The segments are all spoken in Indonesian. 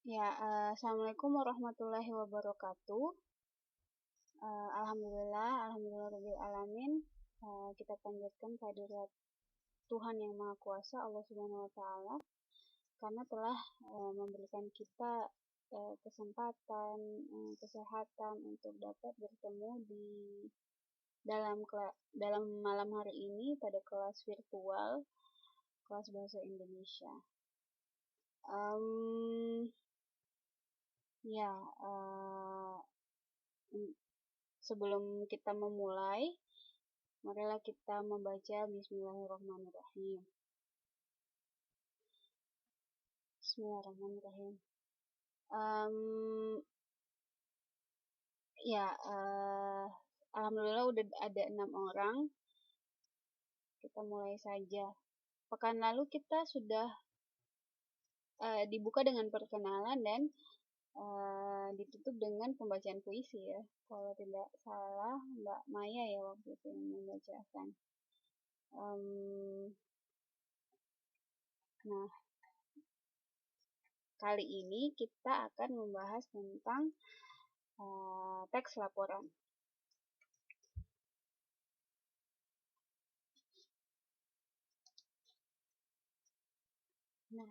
Ya, Assalamualaikum warahmatullahi wabarakatuh. Alhamdulillah alamin. Kita panjatkan kehadirat Tuhan yang Maha Kuasa, Allah Subhanahu wa Ta'ala, karena telah memberikan kita kesempatan, kesehatan untuk dapat bertemu di dalam malam hari ini pada kelas virtual, kelas bahasa Indonesia. Ya, sebelum kita memulai, marilah kita membaca Bismillahirrahmanirrahim. Bismillahirrahmanirrahim. Alhamdulillah udah ada 6 orang. Kita mulai saja. Pekan lalu kita sudah dibuka dengan perkenalan dan ditutup dengan pembacaan puisi ya. Kalau tidak salah Mbak Maya ya waktu itu yang membacakan. Nah, kali ini kita akan membahas tentang teks laporan. Nah,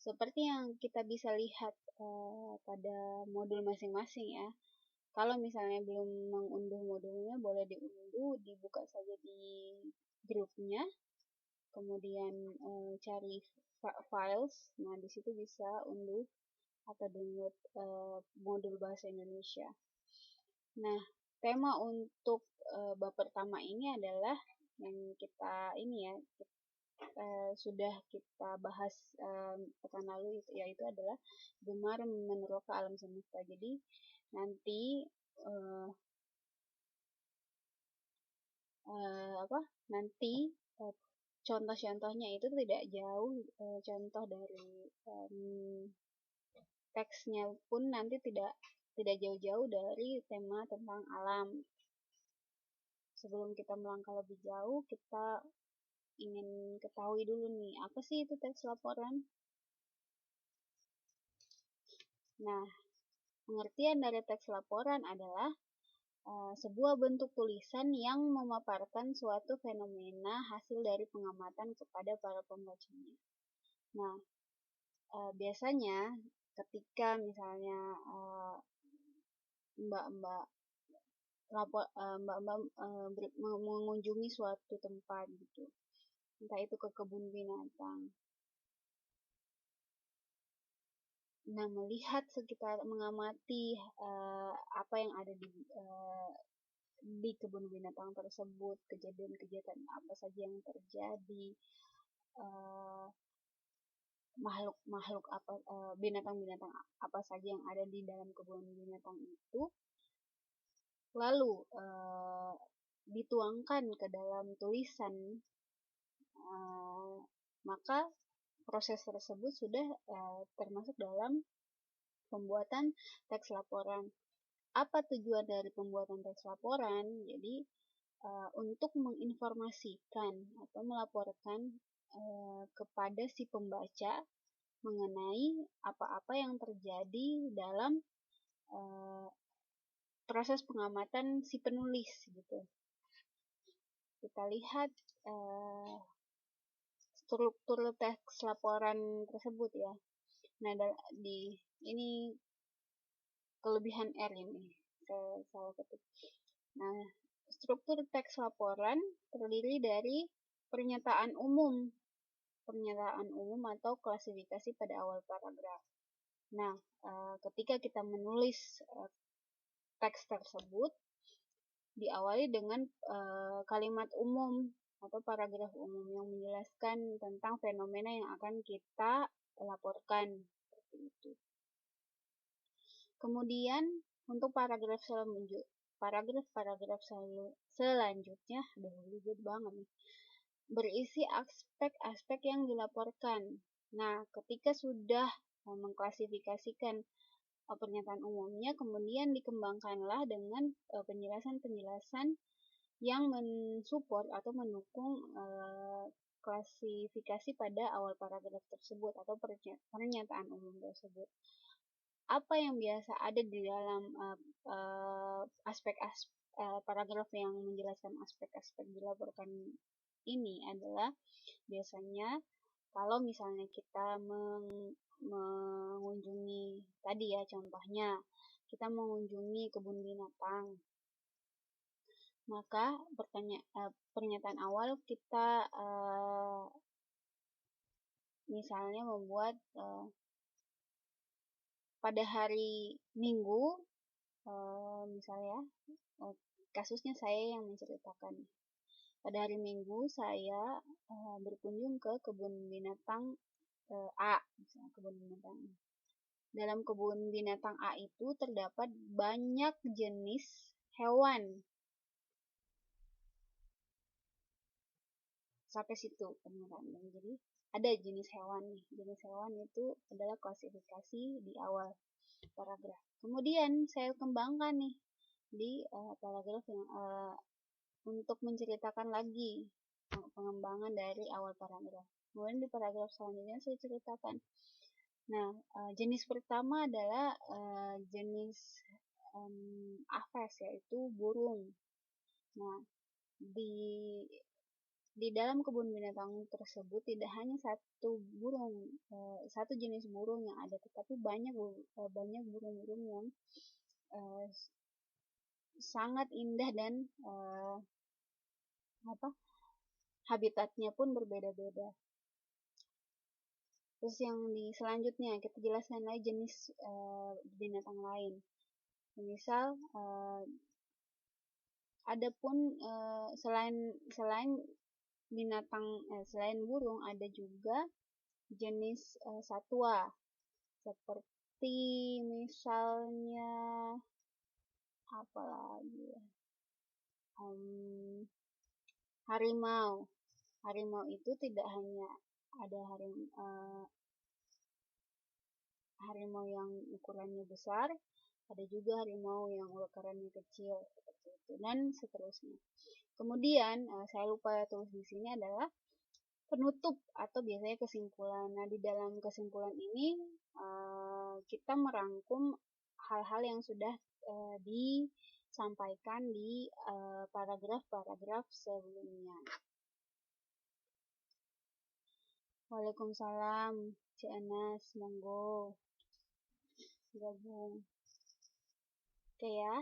seperti yang kita bisa lihat pada modul masing-masing ya. Kalau misalnya belum mengunduh modulnya, boleh diunduh, dibuka saja di grupnya. Kemudian cari files. Nah, di situ bisa unduh atau download modul bahasa Indonesia. Nah, tema untuk bab pertama ini adalah yang kita sudah kita bahas pekan lalu, yaitu adalah gemar meneroka alam semesta. Jadi nanti contoh-contohnya itu tidak jauh, contoh dari teksnya pun nanti tidak jauh-jauh dari tema tentang alam. Sebelum kita melangkah lebih jauh, kita ingin ketahui dulu nih, apa sih itu teks laporan? Nah, pengertian dari teks laporan adalah sebuah bentuk tulisan yang memaparkan suatu fenomena hasil dari pengamatan kepada para pembacanya. Nah, biasanya ketika misalnya mbak-mbak mengunjungi suatu tempat gitu, entah itu ke kebun binatang. Nah, melihat sekitar, mengamati apa yang ada di kebun binatang tersebut, kejadian-kejadian apa saja yang terjadi, makhluk apa, binatang-binatang apa saja yang ada di dalam kebun binatang itu, lalu dituangkan ke dalam tulisan, maka proses tersebut sudah termasuk dalam pembuatan teks laporan. Apa tujuan dari pembuatan teks laporan? Jadi untuk menginformasikan atau melaporkan kepada si pembaca mengenai apa-apa yang terjadi dalam proses pengamatan si penulis gitu. Kita lihat struktur teks laporan tersebut ya. Nah, ini kelebihan R ini, saya salah ketik. Nah, struktur teks laporan terdiri dari pernyataan umum atau klasifikasi pada awal paragraf. Nah, ketika kita menulis teks tersebut, diawali dengan kalimat umum atau paragraf umum yang menjelaskan tentang fenomena yang akan kita laporkan, seperti itu. Kemudian untuk paragraf selanjutnya, berisi aspek-aspek yang dilaporkan. Nah, ketika sudah mengklasifikasikan pernyataan umumnya, kemudian dikembangkanlah dengan penjelasan-penjelasan yang mensupport atau mendukung klasifikasi pada awal paragraf tersebut atau pernyataan umum tersebut. Apa yang biasa ada di dalam aspek-aspek paragraf yang menjelaskan aspek-aspek dilaporkan ini adalah biasanya kalau misalnya kita mengunjungi tadi ya contohnya kita mengunjungi kebun binatang, maka pernyataan awal kita misalnya membuat pada hari Minggu, misalnya kasusnya saya yang menceritakan. Pada hari Minggu saya berkunjung ke kebun binatang A, misalnya kebun binatang. Dalam kebun binatang A itu terdapat banyak jenis hewan. Sampai situ pernyataan. Jadi ada jenis hewan nih. Jenis hewan itu adalah klasifikasi di awal paragraf. Kemudian saya kembangkan nih di paragraf yang untuk menceritakan lagi pengembangan dari awal paragraf. Kemudian di paragraf selanjutnya saya ceritakan. Nah, jenis pertama adalah jenis aves, yaitu burung. Nah, di dalam kebun binatang tersebut tidak hanya satu jenis burung yang ada, tetapi banyak burung-burung yang sangat indah dan habitatnya pun berbeda-beda. Terus yang selanjutnya kita jelaskan lagi jenis binatang lain. Misal adapun selain binatang selain burung ada juga jenis satwa seperti misalnya apa lagi ya, harimau. Harimau itu tidak hanya ada harimau yang ukurannya besar, ada juga harimau yang ukurannya kecil seperti itu dan seterusnya. Kemudian saya lupa tulis di sini adalah penutup atau biasanya kesimpulan. Nah, di dalam kesimpulan ini kita merangkum hal-hal yang sudah disampaikan di paragraf-paragraf sebelumnya. Waalaikumsalam, Cik Anas, monggo gabung. Oke ya.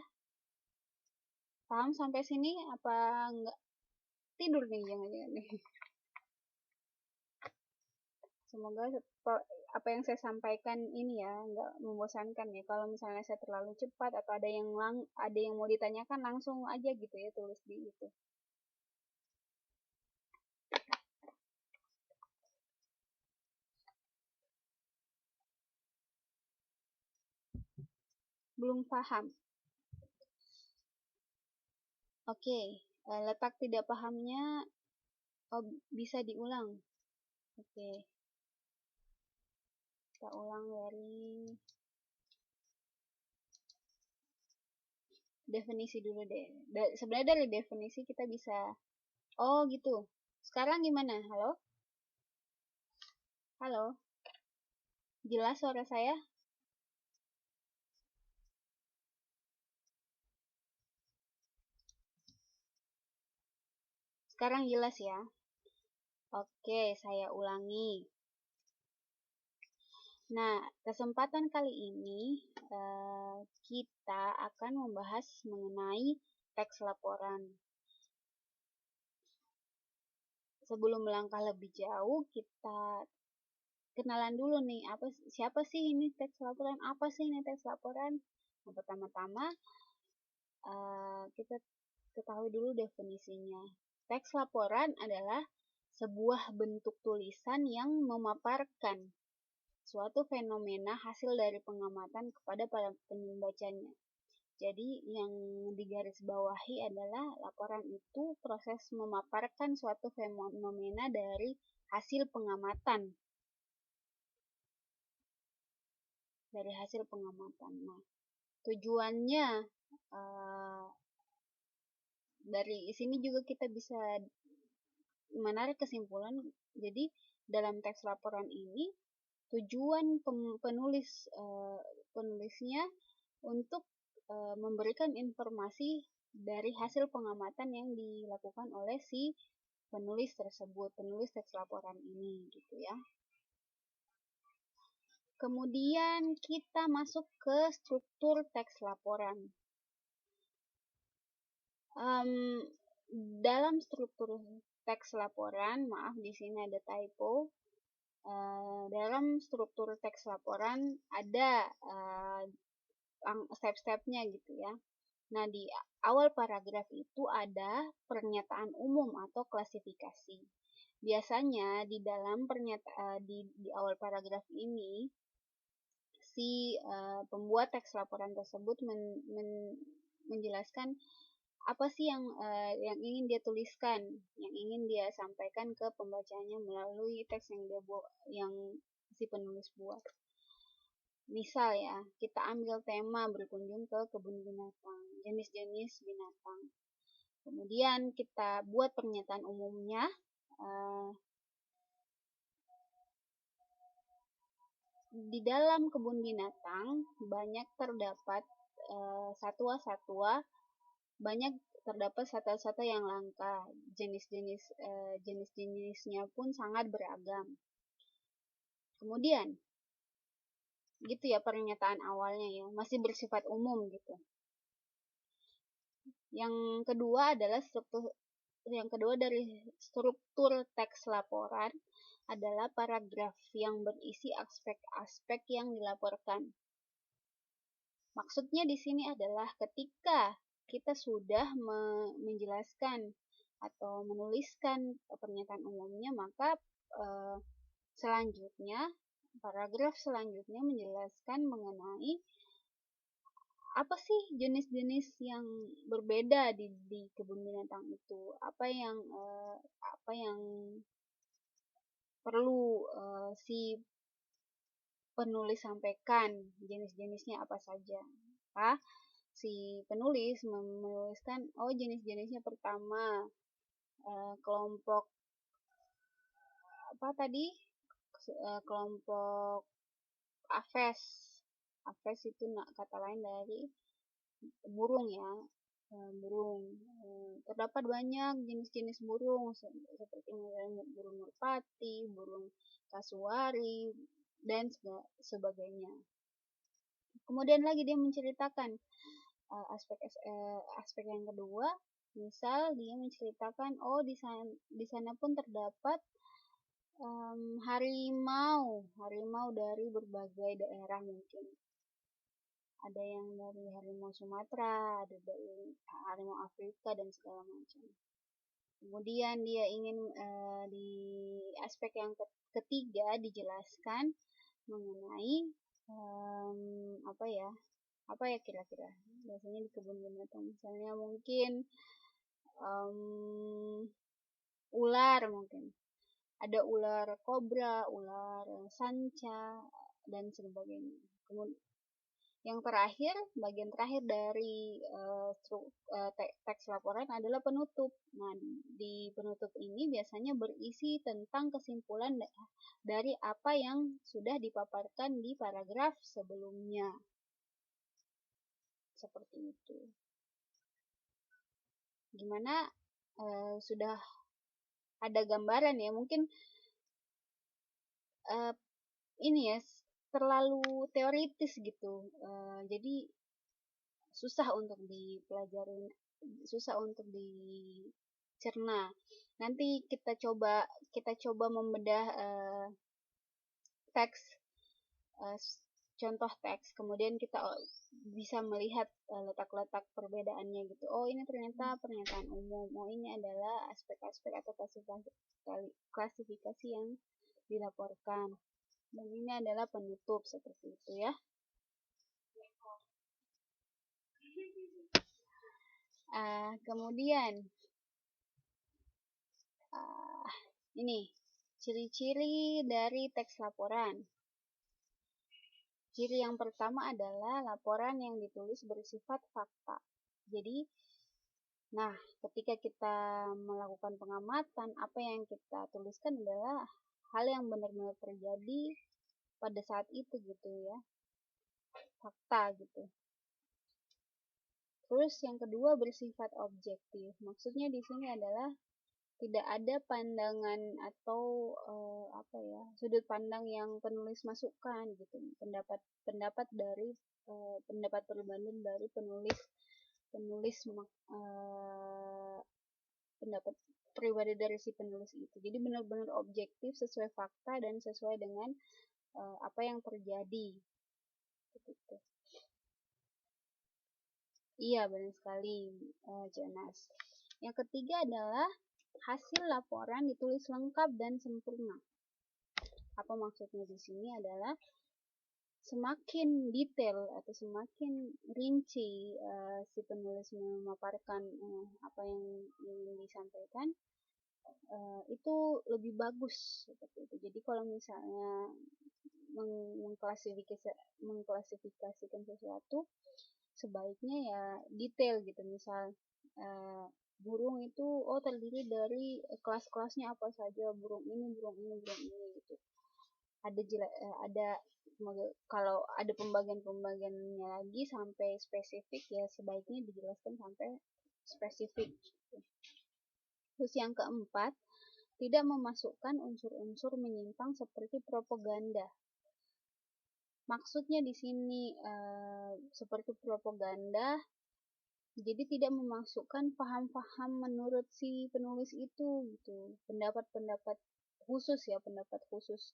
Paham sampai sini apa enggak? Tidur nih jangan-jangan nih. Semoga apa yang saya sampaikan ini ya enggak membosankan ya. Kalau misalnya saya terlalu cepat atau ada yang mau ditanyakan langsung aja gitu ya, tulis di itu. Belum paham. Oke, letak tidak pahamnya bisa diulang. Oke. Kita ulang dari definisi dulu deh. Sebenarnya dari definisi kita bisa, oh gitu. Sekarang gimana? Halo? Halo? Jelas suara saya? Sekarang jelas ya? Oke, saya ulangi. Nah, kesempatan kali ini kita akan membahas mengenai teks laporan. Sebelum melangkah lebih jauh, kita kenalan dulu nih, siapa sih ini teks laporan? Apa sih ini teks laporan? Nah, pertama-tama kita ketahui dulu definisinya. Teks laporan adalah sebuah bentuk tulisan yang memaparkan suatu fenomena hasil dari pengamatan kepada para pembacanya. Jadi yang digarisbawahi adalah laporan itu proses memaparkan suatu fenomena dari hasil pengamatan. Nah, tujuannya Dari sini juga kita bisa menarik kesimpulan. Jadi dalam teks laporan ini tujuan penulisnya untuk memberikan informasi dari hasil pengamatan yang dilakukan oleh si penulis tersebut, penulis teks laporan ini gitu ya. Kemudian kita masuk ke struktur teks laporan. Dalam struktur teks laporan, maaf di sini ada typo. Dalam struktur teks laporan ada step-stepnya gitu ya. Nah, di awal paragraf itu ada pernyataan umum atau klasifikasi. Biasanya di dalam di awal paragraf ini si pembuat teks laporan tersebut menjelaskan apa sih yang ingin dia tuliskan, yang ingin dia sampaikan ke pembacanya melalui teks yang si penulis buat. Misal ya, kita ambil tema berkunjung ke kebun binatang, jenis-jenis binatang. Kemudian kita buat pernyataan umumnya. Di dalam kebun binatang banyak terdapat satwa-satwa, banyak terdapat satwa-satwa yang langka. Jenis-jenisnya pun sangat beragam. Kemudian gitu ya pernyataan awalnya ya, masih bersifat umum gitu. Yang kedua dari struktur teks laporan adalah paragraf yang berisi aspek-aspek yang dilaporkan. Maksudnya di sini adalah ketika kita sudah menjelaskan atau menuliskan pernyataan umumnya, maka paragraf selanjutnya menjelaskan mengenai apa sih jenis-jenis yang berbeda di kebun binatang itu, apa yang perlu si penulis sampaikan, jenis-jenisnya apa saja. Si penulis menuliskan, jenis-jenisnya pertama kelompok kelompok Aves. Aves itu kata lain dari burung ya, burung. Terdapat banyak jenis-jenis burung seperti misalnya burung merpati, burung kasuari, dan sebagainya. Kemudian lagi dia menceritakan aspek yang kedua, misal dia menceritakan di sana pun terdapat harimau dari berbagai daerah mungkin. Ada yang dari harimau Sumatera, ada dari harimau Afrika dan segala macam. Kemudian dia ingin di aspek yang ketiga dijelaskan mengenai apa ya kira-kira biasanya di kebun binatang, misalnya mungkin ular, mungkin ada ular kobra, ular sanca, dan sebagainya. Kemudian yang terakhir, bagian terakhir dari teks laporan adalah penutup. Nah, di penutup ini biasanya berisi tentang kesimpulan dari apa yang sudah dipaparkan di paragraf sebelumnya. Seperti itu. Gimana? Sudah ada gambaran ya? Mungkin ini ya terlalu teoritis gitu. Jadi susah untuk dipelajari, susah untuk dicerna. Nanti kita coba membedah teks, contoh teks, kemudian kita bisa melihat letak-letak perbedaannya gitu. Oh, ini ternyata pernyataan umum. Oh, ini adalah aspek-aspek atau klasifikasi yang dilaporkan. Dan ini adalah penutup, seperti itu ya. Kemudian ini ciri-ciri dari teks laporan. Ciri yang pertama adalah laporan yang ditulis bersifat fakta. Jadi Nah, ketika kita melakukan pengamatan, apa yang kita tuliskan adalah hal yang benar-benar terjadi pada saat itu gitu ya, fakta gitu. Terus yang kedua bersifat objektif. Maksudnya di sini adalah tidak ada pandangan atau sudut pandang yang penulis masukkan gitu. Pendapat dari pendapat berbanding dari penulis penulis pendapat pribadi dari si penulis itu. Jadi benar-benar objektif sesuai fakta dan sesuai dengan apa yang terjadi. Gitu. Iya, benar sekali, Jonas. Yang ketiga adalah hasil laporan ditulis lengkap dan sempurna. Apa maksudnya di sini adalah semakin detail atau semakin rinci si penulis memaparkan apa yang ingin disampaikan, itu lebih bagus seperti itu. Jadi kalau misalnya mengklasifikasikan sesuatu, sebaiknya ya detail gitu. Misal burung itu terdiri dari kelas-kelasnya apa saja, burung ini gitu. Ada kalau ada pembagian-pembagiannya lagi sampai spesifik, ya sebaiknya dijelaskan sampai spesifik. Terus yang keempat, tidak memasukkan unsur-unsur menyimpang seperti propaganda. Maksudnya di sini seperti propaganda, jadi tidak memasukkan paham-paham menurut si penulis itu gitu. Pendapat khusus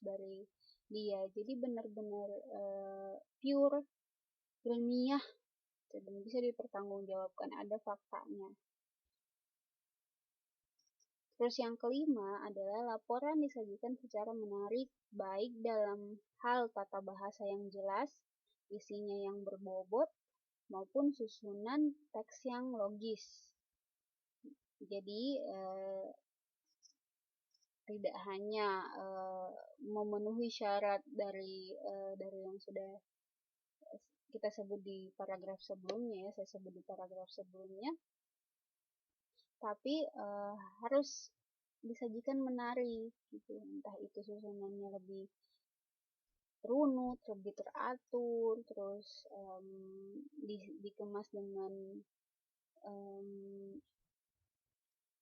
dari dia. Jadi benar-benar pure ilmiah dan bisa dipertanggungjawabkan, ada faktanya. Terus yang kelima adalah laporan disajikan secara menarik, baik dalam hal tata bahasa yang jelas, isinya yang berbobot, maupun susunan teks yang logis. Jadi tidak hanya memenuhi syarat dari yang sudah kita sebut di paragraf sebelumnya ya, saya sebut di paragraf sebelumnya, tapi harus disajikan menarik gitu, entah itu susunannya lebih runut, lebih teratur, terus dikemas dengan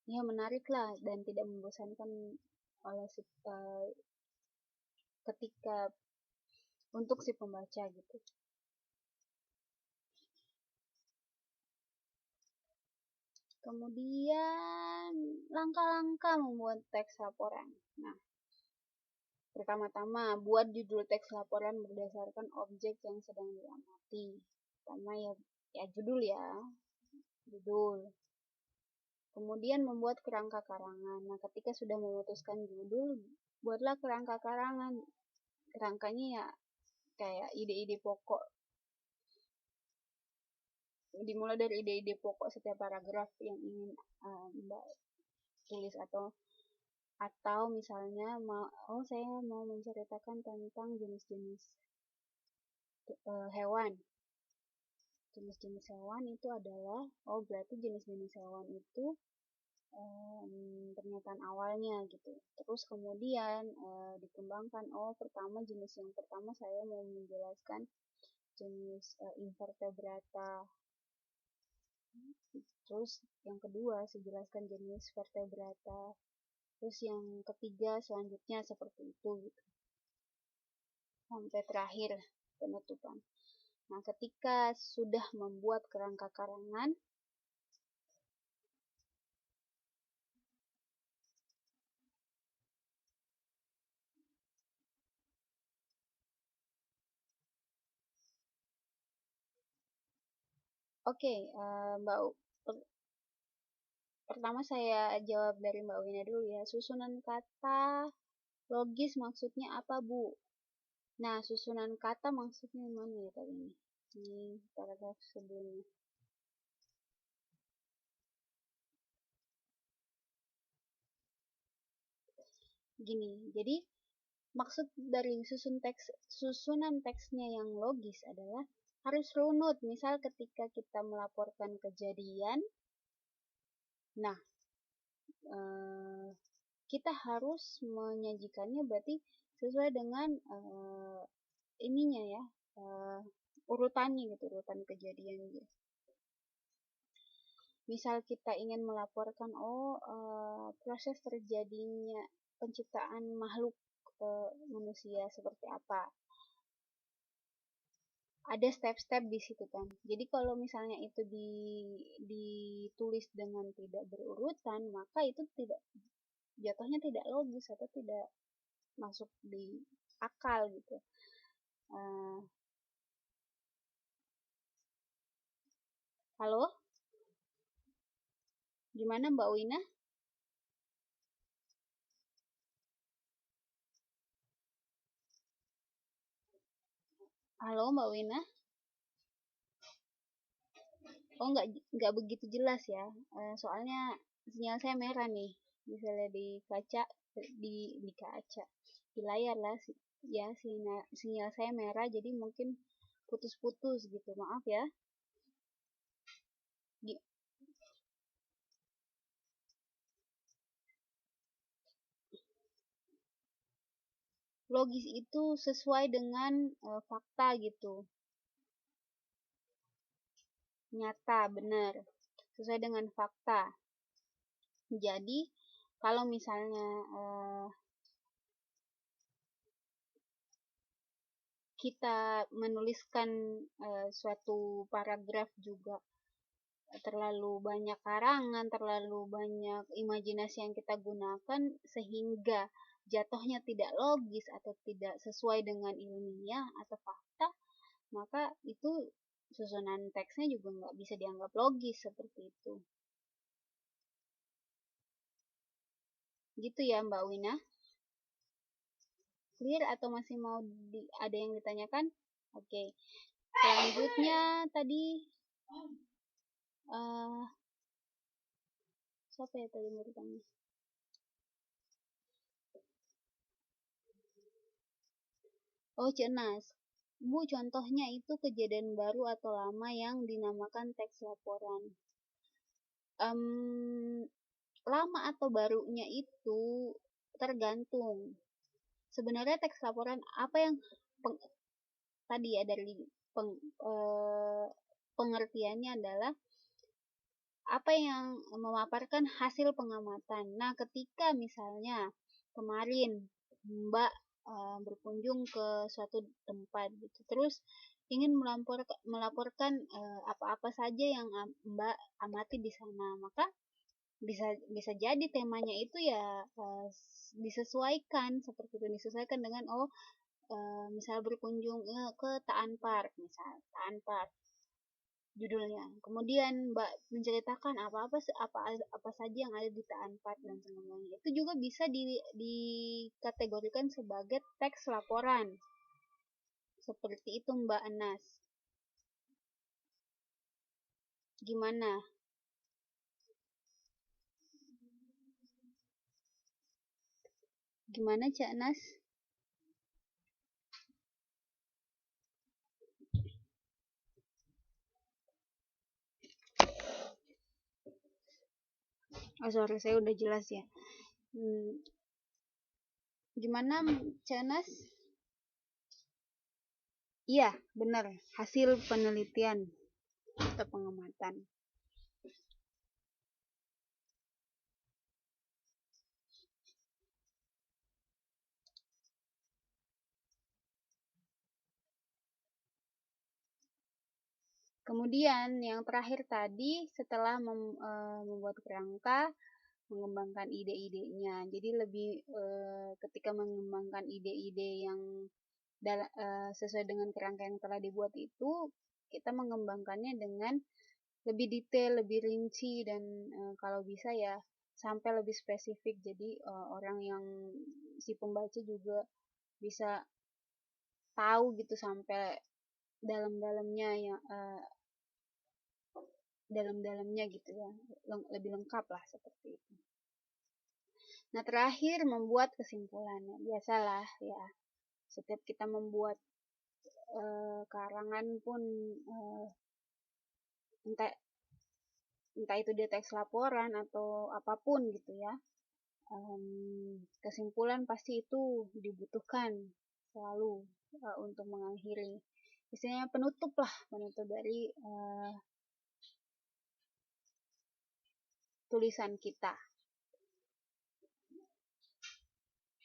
ya menarik lah dan tidak membosankan oleh ketika untuk si pembaca gitu. Kemudian langkah-langkah membuat teks laporan. Nah, pertama-tama buat judul teks laporan berdasarkan objek yang sedang diamati. Pertama ya judul ya, judul. Kemudian membuat kerangka karangan. Nah, ketika sudah memutuskan judul, buatlah kerangka karangan. Kerangkanya ya kayak ide-ide pokok. Dimulai dari ide-ide pokok setiap paragraf yang ingin Mbak tulis, atau misalnya saya mau menceritakan tentang jenis-jenis hewan. Jenis-jenis hewan itu adalah berarti jenis-jenis hewan itu pernyataan awalnya gitu. Terus kemudian dikembangkan, pertama jenis yang pertama saya mau menjelaskan jenis invertebrata. Terus yang kedua saya jelaskan jenis vertebrata. Terus yang ketiga selanjutnya seperti itu gitu. Sampai terakhir penutupan. Nah, ketika sudah membuat kerangka karangan, oke, Mbak, pertama saya jawab dari Mbak Wina dulu ya. Susunan kata logis maksudnya apa, Bu? Nah, susunan kata maksudnya mana ya tadi ini? Di paragraf sebelumnya. Gini, jadi maksud dari susunan teksnya yang logis adalah harus runut. Misal ketika kita melaporkan kejadian, Nah, kita harus menyajikannya berarti sesuai dengan ininya ya, urutannya gitu, urutan kejadiannya. Misal kita ingin melaporkan proses terjadinya penciptaan makhluk manusia seperti apa, ada step-step di situ kan. Jadi kalau misalnya itu ditulis dengan tidak berurutan, maka itu tidak, jatuhnya tidak logis atau tidak masuk di akal gitu. Halo, gimana Mbak Wina? Halo Mbak Wina? Oh, nggak begitu jelas ya. Soalnya sinyal saya merah nih. Misalnya di kaca, di kaca, di layar lah, ya sinyal saya merah, jadi mungkin putus-putus gitu. Maaf ya. Logis itu sesuai dengan fakta gitu. Nyata, benar. Sesuai dengan fakta. Jadi, kalau misalnya kita menuliskan suatu paragraf juga terlalu banyak karangan, terlalu banyak imajinasi yang kita gunakan sehingga jatuhnya tidak logis atau tidak sesuai dengan ilmiah atau fakta, maka itu susunan teksnya juga nggak bisa dianggap logis seperti itu. Gitu ya Mbak Wina? Clear atau masih mau ada yang ditanyakan? Oke. Selanjutnya tadi siapa ya tadi mau ditanya? Oh, Cenas. Bu, contohnya itu kejadian baru atau lama yang dinamakan teks laporan. Lama atau barunya itu tergantung. Sebenarnya teks laporan apa yang tadi ya dari pengertiannya adalah apa yang memaparkan hasil pengamatan. Nah, ketika misalnya kemarin Mbak berkunjung ke suatu tempat gitu, terus ingin melaporkan apa-apa saja yang Mbak amati di sana, maka bisa jadi temanya itu ya disesuaikan seperti itu, disesuaikan dengan misal berkunjung ke Taan Park, misal Taan Park judulnya. Kemudian Mbak menceritakan apa saja yang ada di Taan Park dan sebagainya. Itu juga bisa dikategorikan sebagai teks laporan. Seperti itu Mbak Anas. Gimana? Gimana Cak Anas? Oh, sorry, saya udah jelas ya. Gimana Cak Anas? Iya, benar. Hasil penelitian atau pengamatan. Kemudian yang terakhir tadi setelah membuat kerangka, mengembangkan ide-idenya. Jadi lebih ketika mengembangkan ide-ide yang sesuai dengan kerangka yang telah dibuat itu, kita mengembangkannya dengan lebih detail, lebih rinci, dan kalau bisa ya sampai lebih spesifik. Jadi orang yang si pembaca juga bisa tahu gitu sampai dalam-dalamnya ya, dalam-dalamnya gitu ya, lebih lengkap lah seperti itu. Nah, terakhir membuat kesimpulannya. Biasalah ya, setiap kita membuat karangan pun entah entah itu dia teks laporan atau apapun gitu ya. Kesimpulan pasti itu dibutuhkan selalu untuk mengakhiri, istilahnya penutup dari tulisan kita.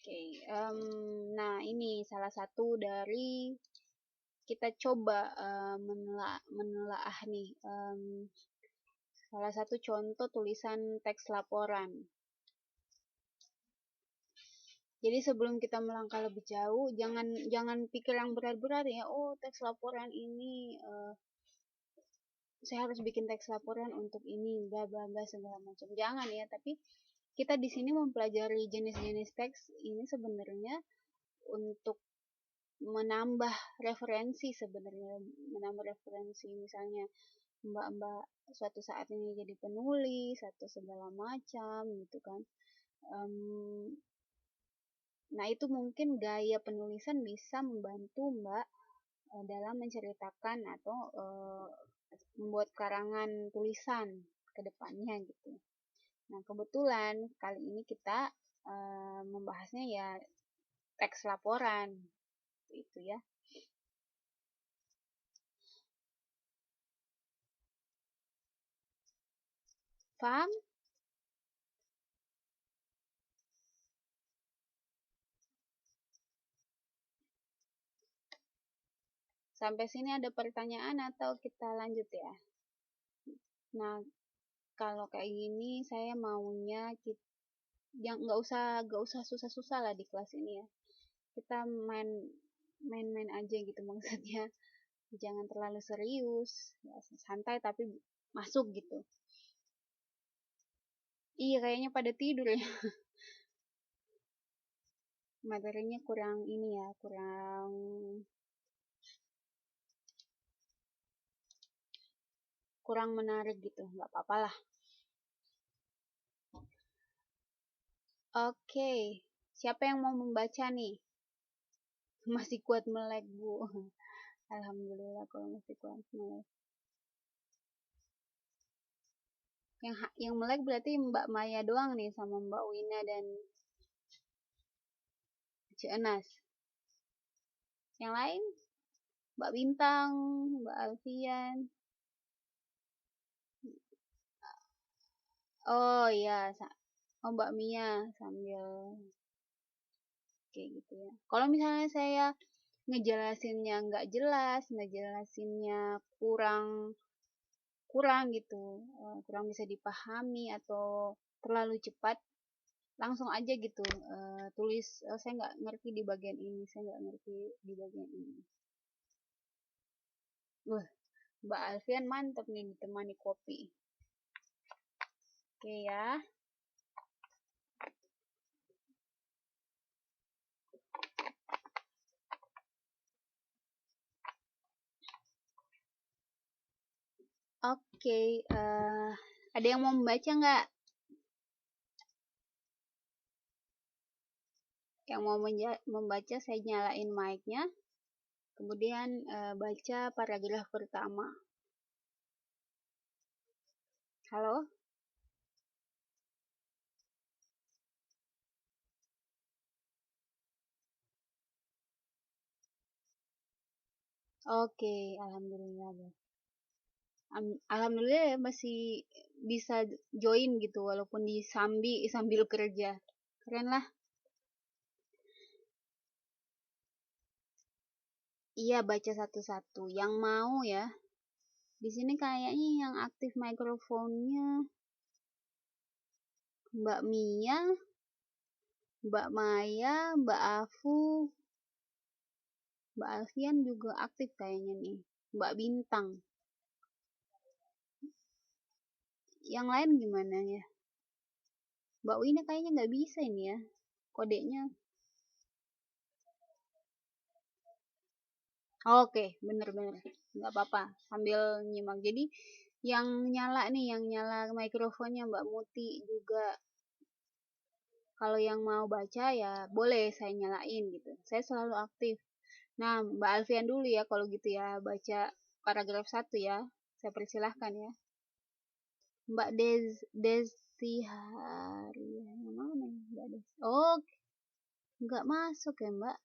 Oke, nah ini salah satu dari kita coba menelaah nih, salah satu contoh tulisan teks laporan. Jadi sebelum kita melangkah lebih jauh, jangan pikir yang berat-berat ya. Oh, teks laporan ini saya harus bikin teks laporan untuk ini, bla bla bla segala macam. Jangan ya, tapi kita di sini mempelajari jenis-jenis teks ini sebenarnya untuk menambah referensi sebenarnya, misalnya mbak-mbak suatu saat ini jadi penulis atau segala macam gitu kan. Nah, itu mungkin gaya penulisan bisa membantu Mbak dalam menceritakan atau membuat karangan tulisan ke depannya gitu. Nah, kebetulan kali ini kita membahasnya ya teks laporan itu ya. Paham? Sampai sini ada pertanyaan atau kita lanjut ya? Nah, kalau kayak gini saya maunya yang nggak usah susah-susah lah di kelas ini ya. Kita main-main aja gitu maksudnya. Jangan terlalu serius, ya, santai tapi masuk gitu. Iya, kayaknya pada tidur ya. Materinya kurang ini ya, kurang menarik gitu, nggak apa-apa lah. Oke, siapa yang mau membaca nih? Masih kuat melek, Bu. Alhamdulillah kalau masih kuat melek. Yang melek berarti Mbak Maya doang nih sama Mbak Wina dan Ceenas. Yang lain? Mbak Bintang, Mbak Alfian. Oh iya, Mbak Mia sambil kayak gitu ya. Kalau misalnya saya ngejelasinnya nggak jelas, ngejelasinnya kurang gitu, kurang bisa dipahami atau terlalu cepat, langsung aja gitu tulis, saya nggak ngerti di bagian ini, saya nggak ngerti di bagian ini. Wah, Mbak Alfian mantap nih ditemani kopi. Oke ya. Oke, ada yang mau membaca nggak? Yang mau membaca saya nyalain mic-nya. Kemudian baca paragraf pertama. Halo? Oke, alhamdulillah. Alhamdulillah ya masih bisa join gitu walaupun sambil kerja. Keren lah. Iya, baca satu-satu. Yang mau ya. Di sini kayaknya yang aktif mikrofonnya Mbak Mia, Mbak Maya, Mbak Afu, Mbak Alfian juga aktif kayaknya nih. Mbak Bintang. Yang lain gimana ya? Mbak Wina kayaknya nggak bisa ini ya. Kodenya. Oke, bener-bener. Nggak apa-apa. Sambil nyimak. Jadi yang nyala nih, yang nyala mikrofonnya Mbak Muti juga. Kalau yang mau baca ya boleh saya nyalain gitu. Saya selalu aktif. Nah, Mbak Alfian dulu ya kalau gitu ya, baca paragraf 1 ya. Saya persilahkan ya. Mbak Desti Haria. Yang mana ya Mbak Desti? Oh, nggak masuk ya Mbak.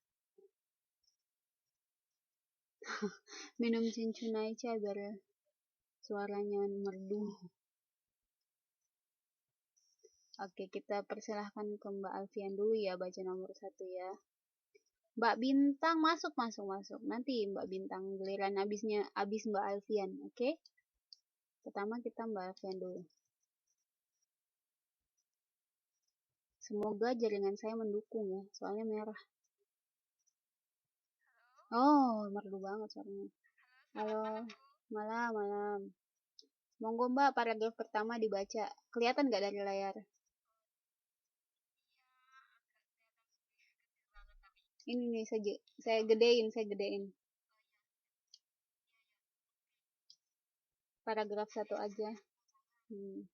Minum cincin aja biar suaranya merdu. Oke, kita persilahkan ke Mbak Alfian dulu ya, baca nomor 1 ya. Mbak Bintang masuk, masuk, masuk. Nanti Mbak Bintang giliran abis Mbak Alfian, oke? Pertama kita Mbak Alfian dulu. Semoga jaringan saya mendukung ya, soalnya merah. Oh, merdu banget suaranya. Halo, malam, malam. Monggo Mbak, paragraf pertama dibaca. Kelihatan nggak dari layar? Ini nih saja, saya gedein. Paragraf 1 aja. Hmm.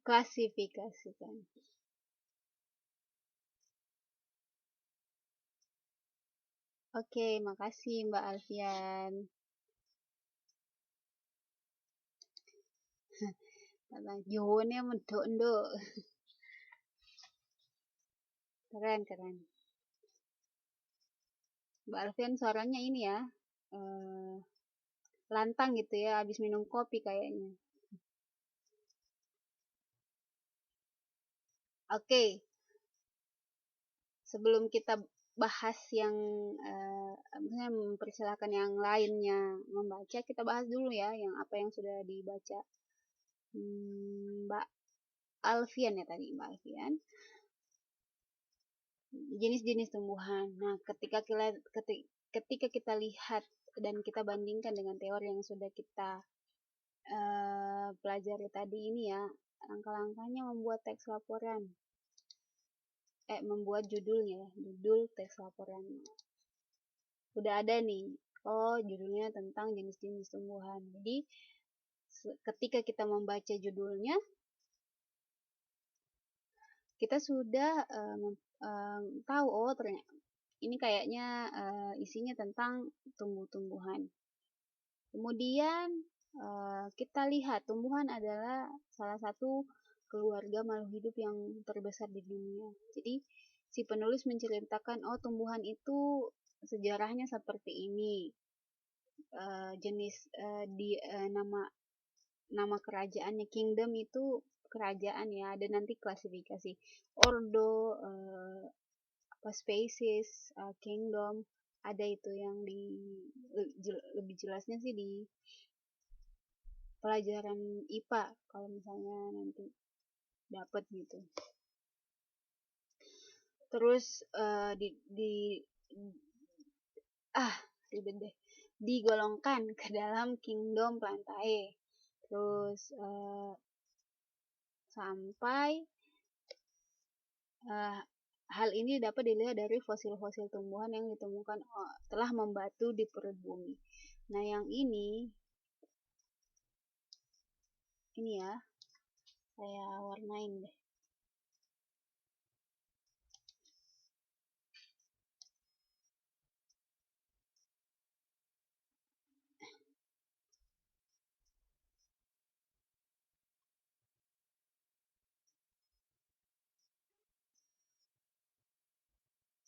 Klasifikasikan. Oke, makasih Mbak Alfian. Jawabannya medok-ndok. Keren, keren. Mbak Alfian suaranya ini ya, eh, lantang gitu ya, habis minum kopi kayaknya. Oke, sebelum kita bahas yang misalnya mempersilahkan yang lainnya membaca, kita bahas dulu ya yang apa yang sudah dibaca Mbak Alfian ya tadi, Mbak Alfian. Jenis-jenis tumbuhan. Nah, ketika kita lihat dan kita bandingkan dengan teori yang sudah kita pelajari tadi ini ya, langkah-langkahnya membuat teks laporan. Membuat judulnya ya, judul teks laporan. Udah ada nih. Oh, judulnya tentang jenis-jenis tumbuhan. Jadi, ketika kita membaca judulnya, kita sudah tahu, oh ternyata ini kayaknya isinya tentang tumbuh-tumbuhan. Kemudian kita lihat tumbuhan adalah salah satu keluarga makhluk hidup yang terbesar di dunia. Jadi si penulis menceritakan, oh tumbuhan itu sejarahnya seperti ini. Jenis nama kerajaannya, kingdom itu kerajaan ya, ada nanti klasifikasi ordo, species, kingdom, ada itu yang lebih jelasnya sih di pelajaran IPA kalau misalnya nanti dapat gitu. Terus ribet deh, digolongkan ke dalam kingdom Plantae. Terus sampai hal ini dapat dilihat dari fosil-fosil tumbuhan yang ditemukan telah membatu di perut bumi. Nah, yang ini ya, saya warnain deh.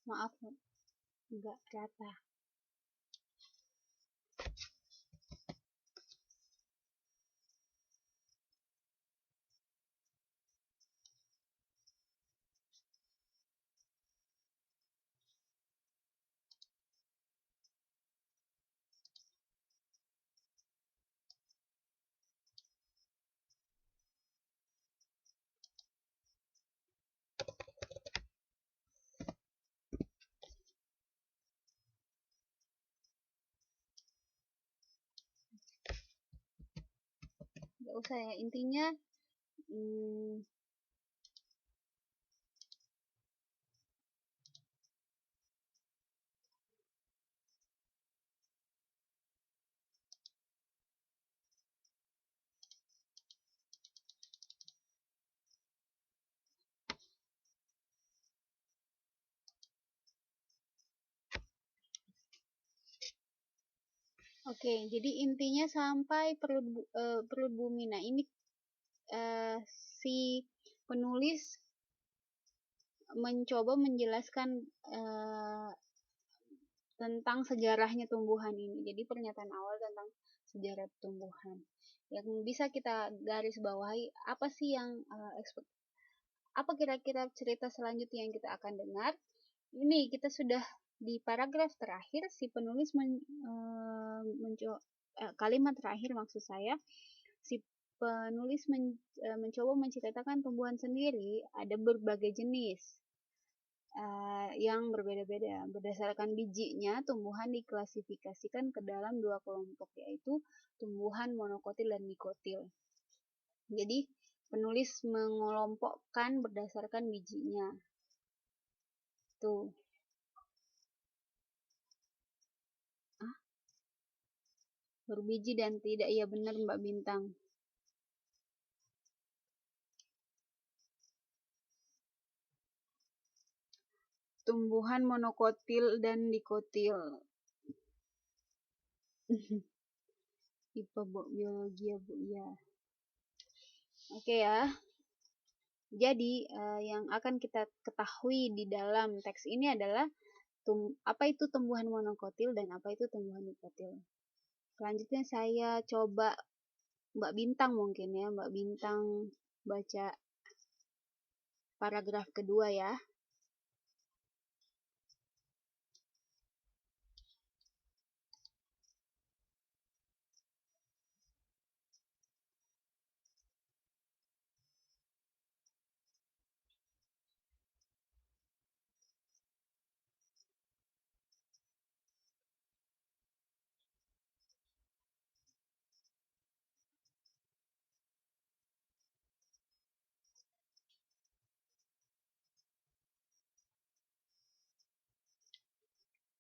Maaf, nggak rata. nggak usah ya, intinya oke, jadi intinya sampai perut bumi. Nah, ini si penulis mencoba menjelaskan tentang sejarahnya tumbuhan ini. Jadi pernyataan awal tentang sejarah tumbuhan. Yang bisa kita garis bawahi, apa sih yang apa kira-kira cerita selanjutnya yang kita akan dengar. Ini kita sudah di paragraf terakhir, si penulis kalimat terakhir maksud saya, si penulis mencoba menceritakan tumbuhan sendiri ada berbagai jenis yang berbeda-beda. Berdasarkan bijinya, tumbuhan diklasifikasikan ke dalam dua kelompok, yaitu tumbuhan monokotil dan dikotil. Jadi penulis mengelompokkan berdasarkan bijinya. Tuh. Berbiji dan tidak, iya benar Mbak Bintang. Tumbuhan monokotil dan dikotil. IPA biologi ya Bu ya. Oke ya. Jadi yang akan kita ketahui di dalam teks ini adalah apa itu tumbuhan monokotil dan apa itu tumbuhan dikotil. Selanjutnya saya coba Mbak Bintang mungkin ya, Mbak Bintang baca paragraf kedua ya.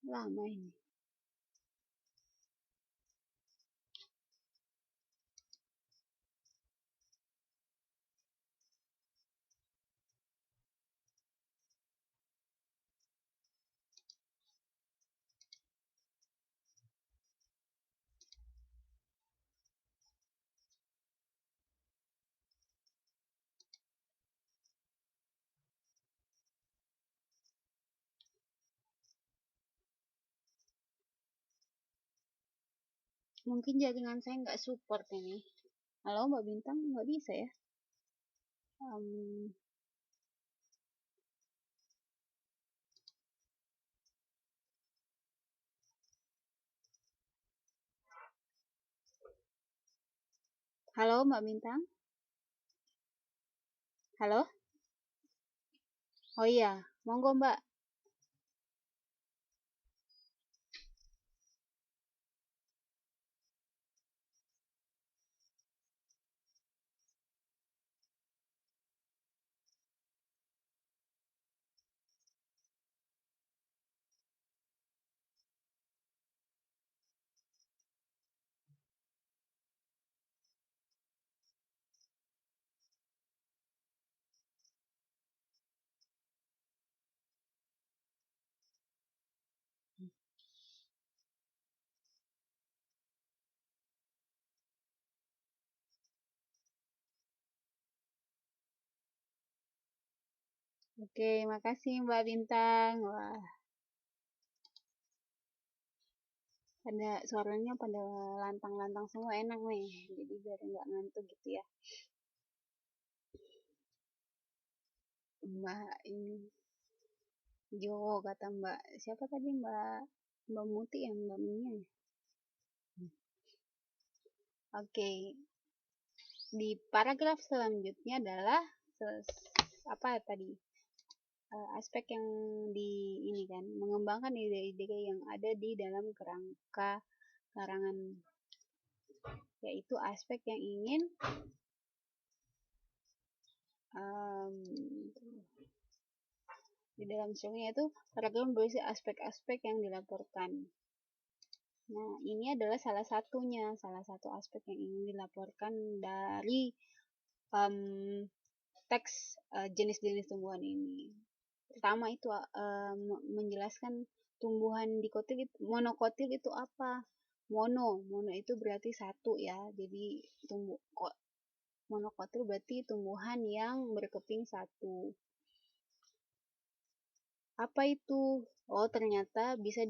Lama ini. Mungkin jaringan saya nggak support ini. Halo Mbak Bintang, nggak bisa ya? Halo Mbak Bintang? Halo? Oh iya, monggo Mbak. Oke, makasih Mbak Bintang. Wah, pada suaranya pada lantang-lantang semua, enak nih. Jadi biar nggak ngantuk gitu ya. Mbak ini Jo kata Mbak siapa tadi, Mbak Muti ya, Mbak Mia. Oke, di paragraf selanjutnya adalah apa tadi aspek yang di ini kan, mengembangkan ide-ide yang ada di dalam kerangka karangan yaitu aspek yang ingin di dalam struknya itu paragraf berisi aspek-aspek yang dilaporkan. Nah, ini adalah salah satu aspek yang ingin dilaporkan dari teks jenis-jenis tumbuhan ini. Pertama itu menjelaskan tumbuhan dikotil, monokotil itu apa? Mono itu berarti satu ya. Jadi monokotil berarti tumbuhan yang berkeping satu. Apa itu? Oh, ternyata bisa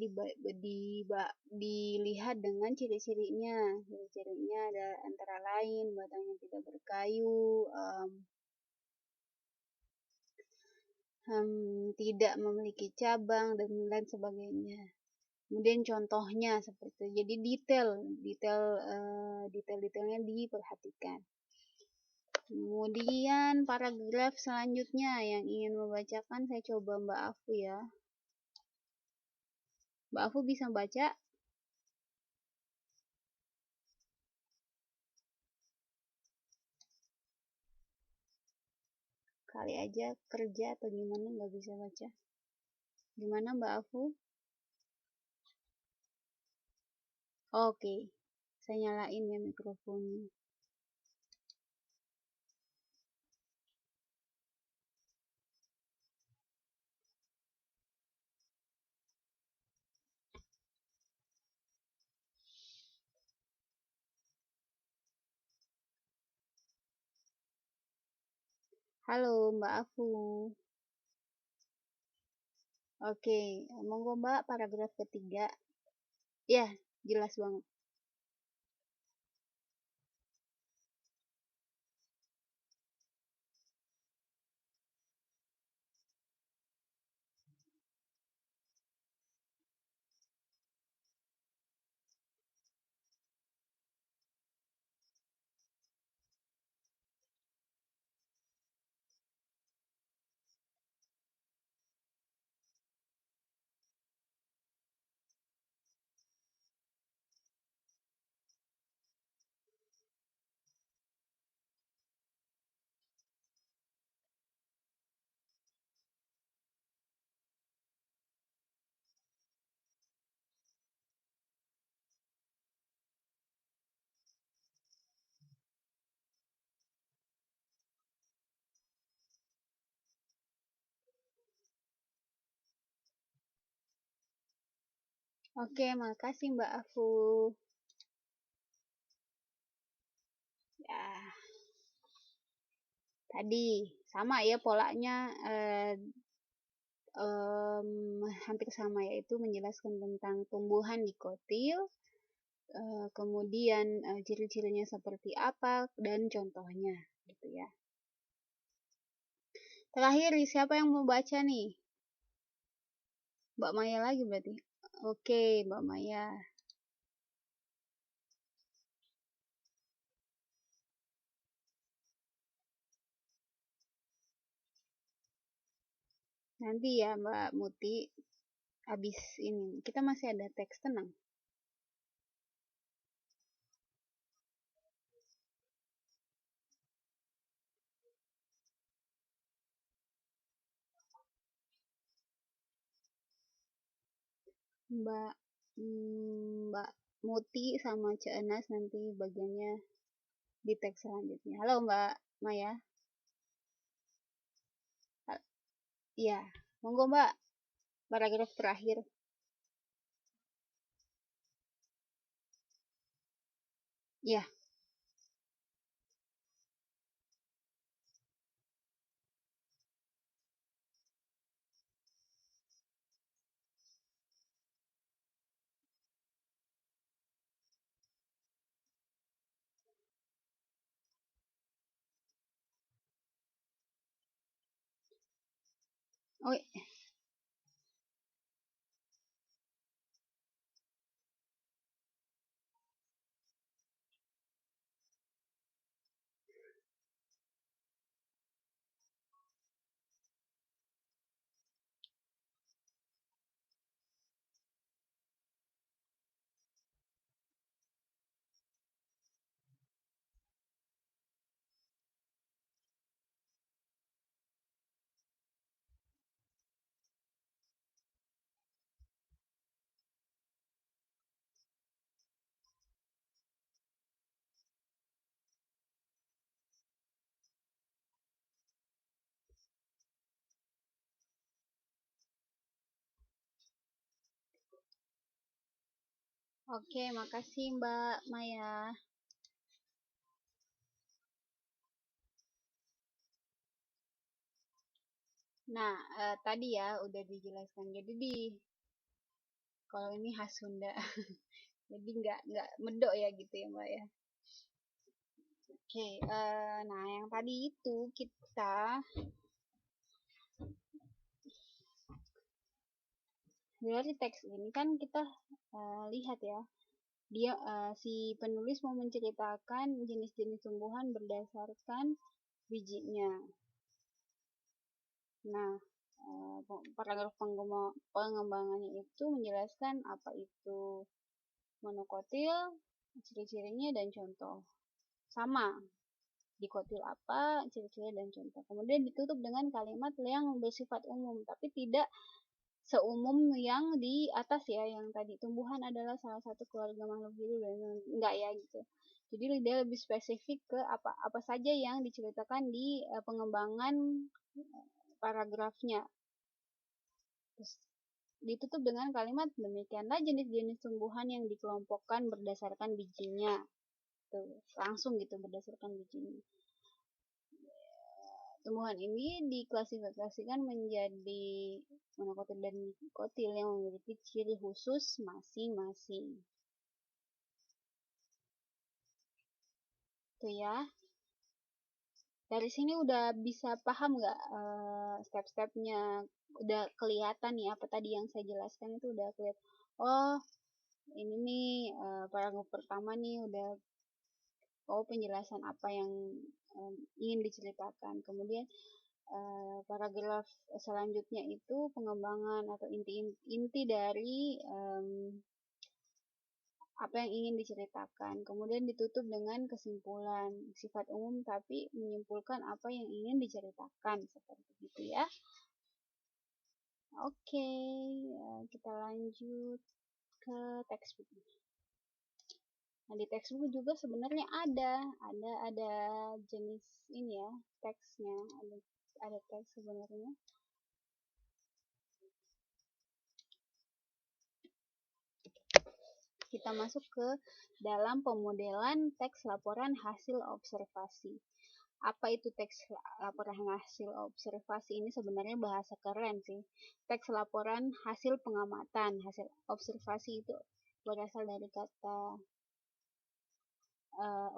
dilihat dengan ciri-cirinya. Ciri-cirinya ada antara lain batangnya tidak berkayu, tidak memiliki cabang, dan lain sebagainya. Kemudian contohnya seperti jadi detailnya diperhatikan. Kemudian paragraf selanjutnya yang ingin membacakan, saya coba Mbak Afu ya. Mbak Afu bisa baca? Kali aja kerja atau gimana nggak bisa baca. Gimana Mbak Afu? Oke, saya nyalain ya mikrofonnya. Halo Mbak Afu. Oke, monggo Mbak, paragraf ketiga. Ya, jelas banget. Oke, makasih Mbak Afu. Ya, tadi sama ya polanya, hampir sama, yaitu menjelaskan tentang tumbuhan dikotil, kemudian ciri-cirinya seperti apa dan contohnya gitu ya. Terakhir, siapa yang mau baca nih? Mbak Maya lagi berarti. Oke, Mbak Maya. Nanti ya Mbak Muti, habis ini kita masih ada teks, tenang. Mbak Muti sama Cik Enas nanti bagiannya di teks selanjutnya. Halo Mbak Maya. Ya, monggo Mbak, paragraf terakhir. Ya. Oh, Oke, makasih Mbak Maya. Nah, tadi ya udah dijelaskan. Jadi kalau ini khas Sunda. Jadi nggak medok ya gitu ya Mbak ya. Oke, nah yang tadi itu kita dari teks ini kan kita lihat ya, dia si penulis mau menceritakan jenis-jenis tumbuhan berdasarkan bijinya. Nah, paragraf pengembangannya itu menjelaskan apa itu monokotil, ciri-cirinya dan contoh. Sama, dikotil apa, ciri-ciri dan contoh. Kemudian ditutup dengan kalimat yang bersifat umum, tapi tidak seumum yang di atas ya, yang tadi tumbuhan adalah salah satu keluarga makhluk hidup dan enggak ya gitu. Jadi dia lebih spesifik ke apa saja yang diceritakan di pengembangan paragrafnya. Terus ditutup dengan kalimat demikianlah jenis-jenis tumbuhan yang dikelompokkan berdasarkan bijinya. Tuh, langsung gitu berdasarkan bijinya. Tumbuhan ini diklasifikasikan menjadi monokotil dan dikotil yang memiliki ciri khusus masing-masing. Tuh ya. Dari sini udah bisa paham nggak step-stepnya? Udah kelihatan nih apa tadi yang saya jelaskan itu udah kelihatan. Oh, ini nih paragraf pertama nih udah penjelasan apa yang ingin diceritakan. Kemudian paragraf selanjutnya itu pengembangan atau inti dari apa yang ingin diceritakan. Kemudian ditutup dengan kesimpulan sifat umum tapi menyimpulkan apa yang ingin diceritakan seperti itu ya. Oke, kita lanjut ke textbook. Nah, di textbook juga sebenarnya ada jenis ini ya, teksnya, ada teks sebenarnya. Kita masuk ke dalam pemodelan teks laporan hasil observasi. Apa itu teks laporan hasil observasi? Ini sebenarnya bahasa keren sih. Teks laporan hasil pengamatan, hasil observasi itu berasal dari kata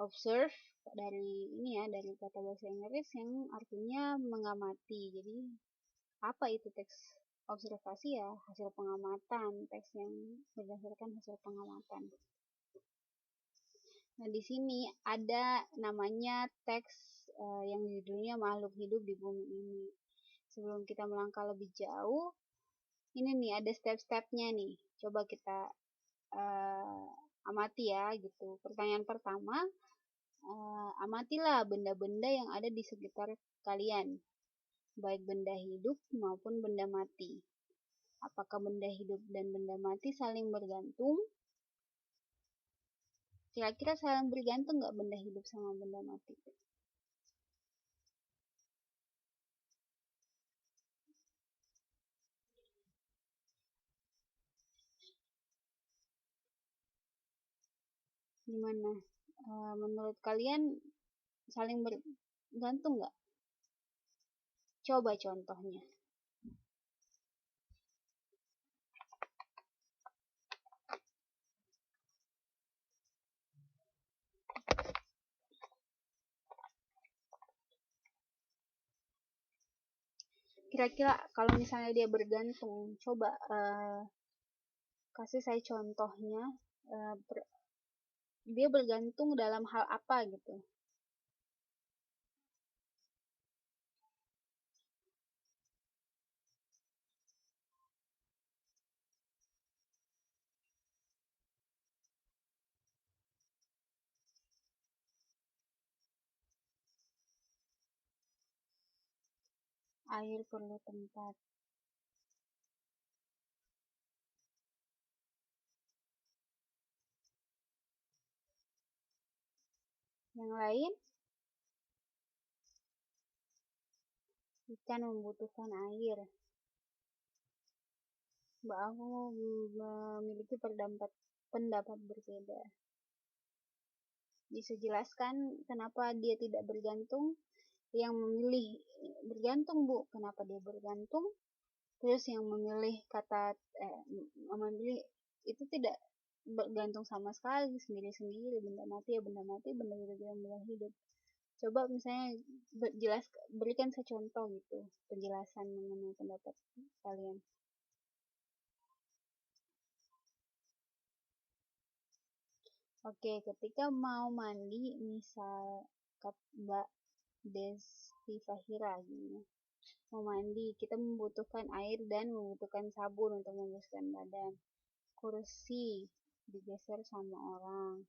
observe, dari ini ya, dari kata bahasa Inggris yang artinya mengamati. Jadi apa itu teks observasi? Ya hasil pengamatan, teks yang berdasarkan hasil pengamatan. Nah, di sini ada namanya teks yang judulnya makhluk hidup di bumi ini. Sebelum kita melangkah lebih jauh, ini nih ada step-stepnya nih. Coba kita amati ya gitu. Pertanyaan pertama, amatilah benda-benda yang ada di sekitar kalian, baik benda hidup maupun benda mati. Apakah benda hidup dan benda mati saling bergantung? Kira-kira saling bergantung nggak benda hidup sama benda mati? Gimana? Menurut kalian saling bergantung nggak? Coba contohnya. Kira-kira kalau misalnya dia bergantung, coba kasih saya contohnya. Dia bergantung dalam hal apa gitu? Air perlu tempat. Yang lain, ikan membutuhkan air. Mbak aku memiliki pendapat pendapat berbeda. Bisa jelaskan kenapa dia tidak bergantung? Yang memilih bergantung, Bu, kenapa dia bergantung? Terus yang memilih memilih itu tidak bergantung sama sekali, sendiri-sendiri, benda mati ya benda mati, benda hidup ya benda hidup. Coba misalnya berikan saya contoh gitu, penjelasan mengenai pendapat kalian. Oke, ketika mau mandi, misal Mbak Desti Fahira gini, mau mandi, kita membutuhkan air dan membutuhkan sabun untuk membersihkan badan. Kursi digeser sama orang.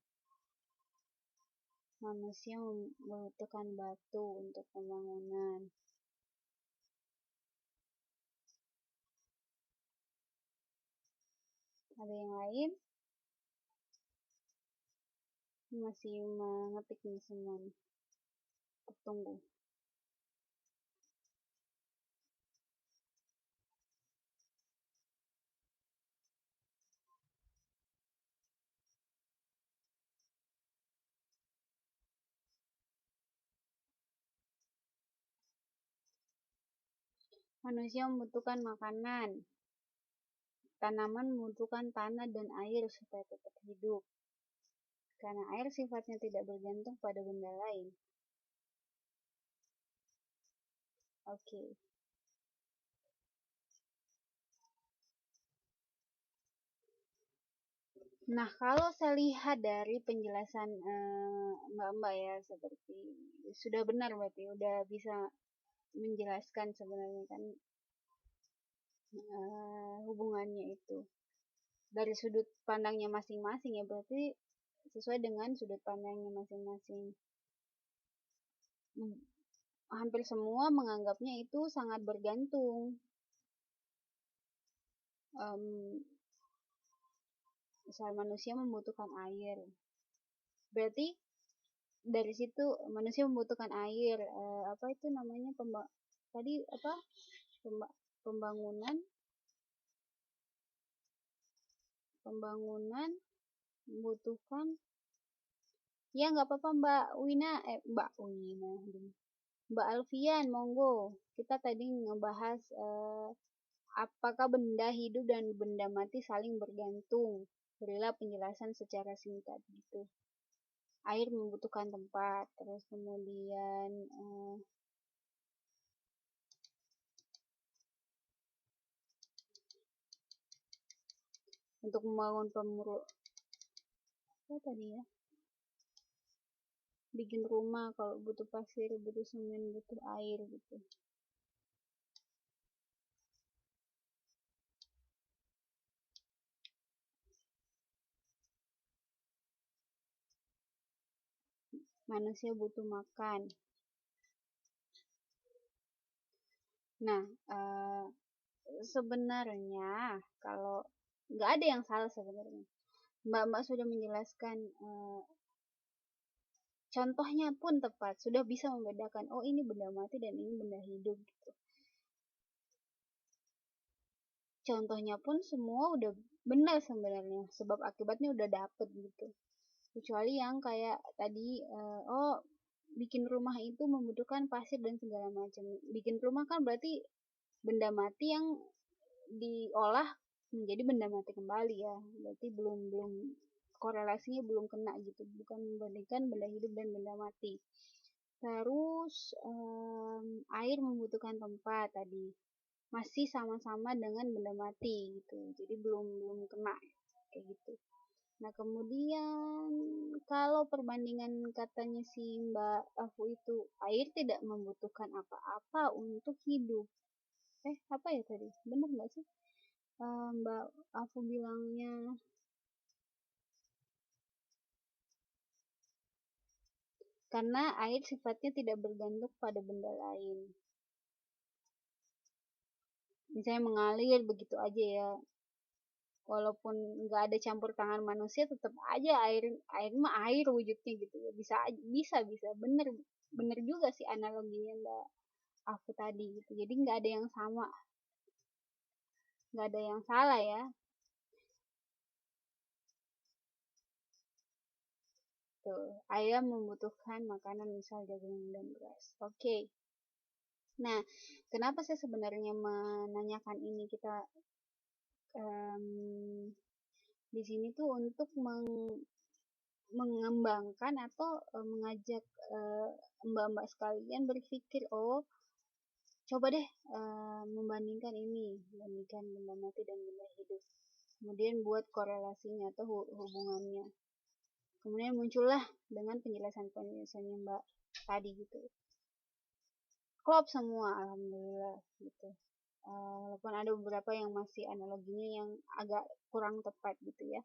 Manusia membutuhkan batu untuk pembangunan. Ada yang lain? Masih mengetik nih semua nih. Tunggu. Manusia membutuhkan makanan. Tanaman membutuhkan tanah dan air supaya tetap hidup. Karena air sifatnya tidak bergantung pada benda lain. Oke. Nah, kalau saya lihat dari penjelasan Mbak-mbak ya, seperti sudah benar berarti, udah bisa menjelaskan sebenarnya kan hubungannya itu dari sudut pandangnya masing-masing ya, berarti sesuai dengan sudut pandangnya masing-masing. Hampir semua menganggapnya itu sangat bergantung. Misal manusia membutuhkan air, berarti dari situ manusia membutuhkan air. Apa itu namanya tadi apa pembangunan membutuhkan, ya nggak apa-apa Mbak Mbak Alfian, monggo. Kita tadi ngebahas apakah benda hidup dan benda mati saling bergantung. Berilah penjelasan secara singkat gitu. Air membutuhkan tempat, terus kemudian untuk membangun apa tadi ya, bikin rumah, kalau butuh pasir, butuh semen, butuh air gitu. Manusia butuh makan. Nah, sebenarnya kalau nggak ada yang salah sebenarnya, Mbak sudah menjelaskan, contohnya pun tepat, sudah bisa membedakan, oh ini benda mati dan ini benda hidup gitu. Contohnya pun semua udah benar sebenarnya, sebab akibatnya udah dapet gitu. Kecuali yang kayak tadi, bikin rumah itu membutuhkan pasir dan segala macam. Bikin rumah kan berarti benda mati yang diolah menjadi benda mati kembali ya, berarti belum korelasinya belum kena gitu, bukan membandingkan benda hidup dan benda mati. Terus air membutuhkan tempat tadi, masih sama-sama dengan benda mati gitu, jadi belum kena kayak gitu. Nah, kemudian kalau perbandingan katanya si Mbak Afu itu, air tidak membutuhkan apa-apa untuk hidup. Apa ya tadi? Benar nggak sih? Mbak Afu bilangnya, karena air sifatnya tidak bergantung pada benda lain. Misalnya mengalir begitu aja ya, walaupun nggak ada campur tangan manusia, tetap aja air mah air wujudnya gitu ya. Bisa bener juga sih analoginya Mbak Afu tadi gitu. Jadi nggak ada yang sama, nggak ada yang salah ya. gitu. Ayam membutuhkan makanan misal jagung dan beras. Oke. Nah, kenapa saya sebenarnya menanyakan ini? Kita di sini tuh untuk mengembangkan atau mengajak mbak-mbak sekalian berpikir, oh coba deh membandingkan benda mati dan benda hidup. Kemudian buat korelasinya atau hubungannya. Kemudian muncullah dengan penjelasan-penjelasannya Mbak tadi gitu. Klop semua, alhamdulillah gitu. Walaupun ada beberapa yang masih analoginya yang agak kurang tepat gitu ya.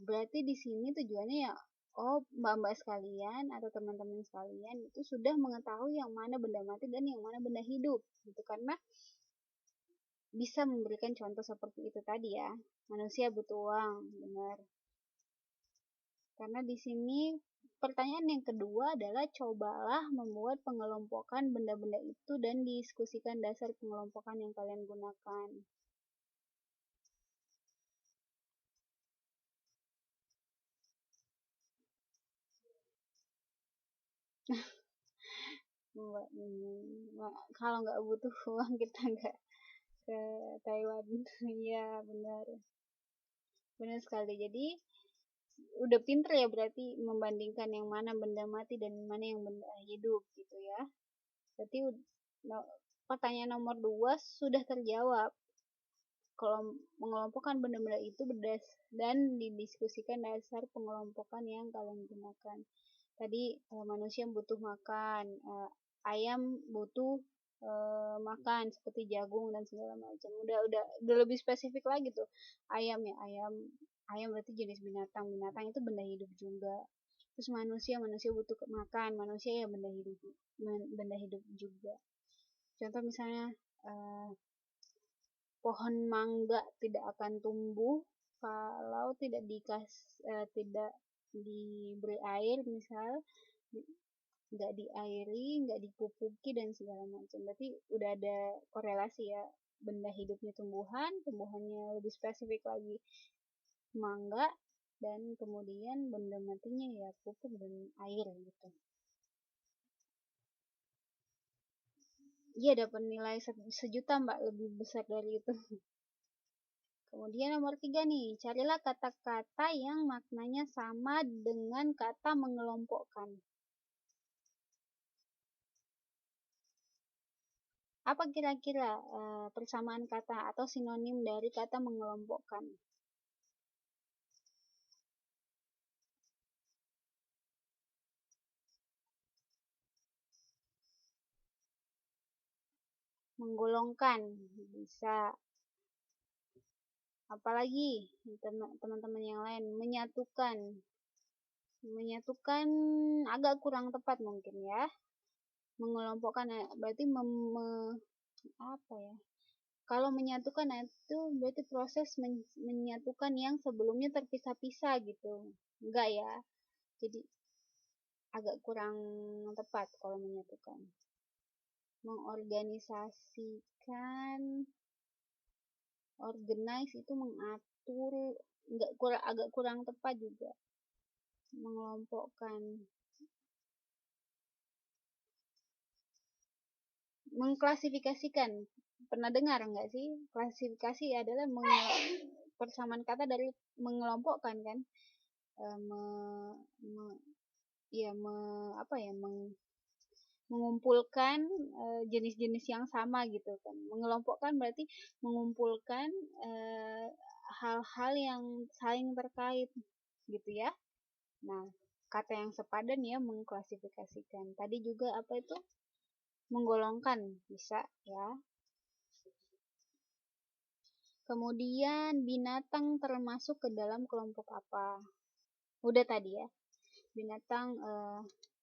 Berarti di sini tujuannya ya, oh mbak-mbak sekalian atau teman-teman sekalian itu sudah mengetahui yang mana benda mati dan yang mana benda hidup gitu, karena bisa memberikan contoh seperti itu tadi ya. Manusia butuh uang, benar. Karena di sini pertanyaan yang kedua adalah cobalah membuat pengelompokan benda-benda itu dan diskusikan dasar pengelompokan yang kalian gunakan. Kalau nggak butuh uang kita nggak ke Taiwan. Iya benar, benar sekali. Jadi udah pinter ya berarti membandingkan yang mana benda mati dan mana yang benda hidup gitu ya. Berarti pertanyaan nomor 2 sudah terjawab. Kalau mengelompokkan benda-benda itu dan didiskusikan dasar pengelompokan yang kalian gunakan. Tadi manusia butuh makan, ayam butuh makan seperti jagung dan segala macam. Udah lebih spesifik lagi tuh. Ayam ya, ayam berarti jenis binatang. Binatang itu benda hidup juga. Terus manusia butuh makan, manusia ya benda hidup juga. Contoh misalnya pohon mangga tidak akan tumbuh kalau tidak diberi air, misal nggak diairi, nggak dipupuki dan segala macam. Berarti udah ada korelasi ya, benda hidupnya tumbuhan, tumbuhannya lebih spesifik lagi mangga, dan kemudian benda matinya ya pupuk dan air gitu. Iya, dapat nilai 1 juta Mbak, lebih besar dari itu. Kemudian nomor 3 nih, carilah kata-kata yang maknanya sama dengan kata mengelompokkan. Apa kira-kira persamaan kata atau sinonim dari kata mengelompokkan? Menggolongkan, bisa. Apalagi teman-teman yang lain, menyatukan. Menyatukan agak kurang tepat mungkin ya. Mengelompokkan berarti apa ya? Kalau menyatukan itu berarti proses menyatukan yang sebelumnya terpisah-pisah gitu. Enggak ya. Jadi agak kurang tepat kalau menyatukan. Mengorganisasikan, organize itu mengatur, agak kurang tepat juga. Mengelompokkan, mengklasifikasikan. Pernah dengar enggak sih? Klasifikasi adalah persamaan kata dari mengelompokkan kan. Ya apa ya, mengumpulkan jenis-jenis yang sama gitu kan. Mengelompokkan berarti mengumpulkan hal-hal yang saling terkait gitu ya. Nah, kata yang sepadan ya mengklasifikasikan. Tadi juga apa itu? Menggolongkan bisa ya. Kemudian binatang termasuk ke dalam kelompok apa? Udah tadi ya. Binatang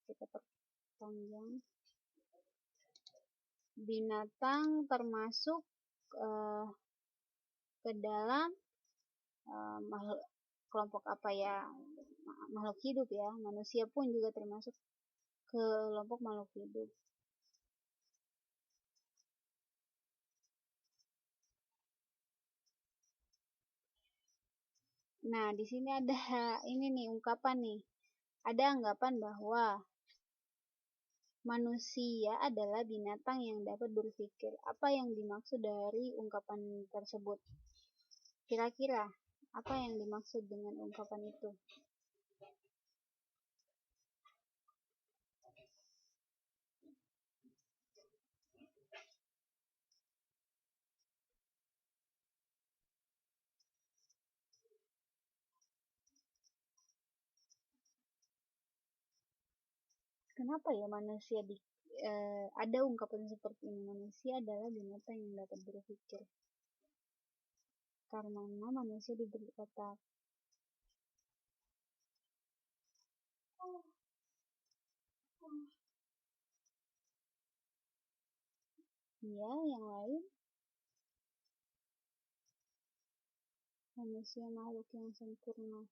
kita perpanjang. Binatang termasuk ke dalam kelompok apa ya? Makhluk hidup ya. Manusia pun juga termasuk ke kelompok makhluk hidup. Nah, di sini ada ini nih ungkapan nih. ada anggapan bahwa manusia adalah binatang yang dapat berpikir. Apa yang dimaksud dari ungkapan tersebut? Kira-kira apa yang dimaksud dengan ungkapan itu? Kenapa ya manusia ada ungkapan seperti ini? Manusia adalah binatang yang dapat berpikir. Karena manusia diberi otak. Ya, yang lain. Manusia makhluk yang sempurna.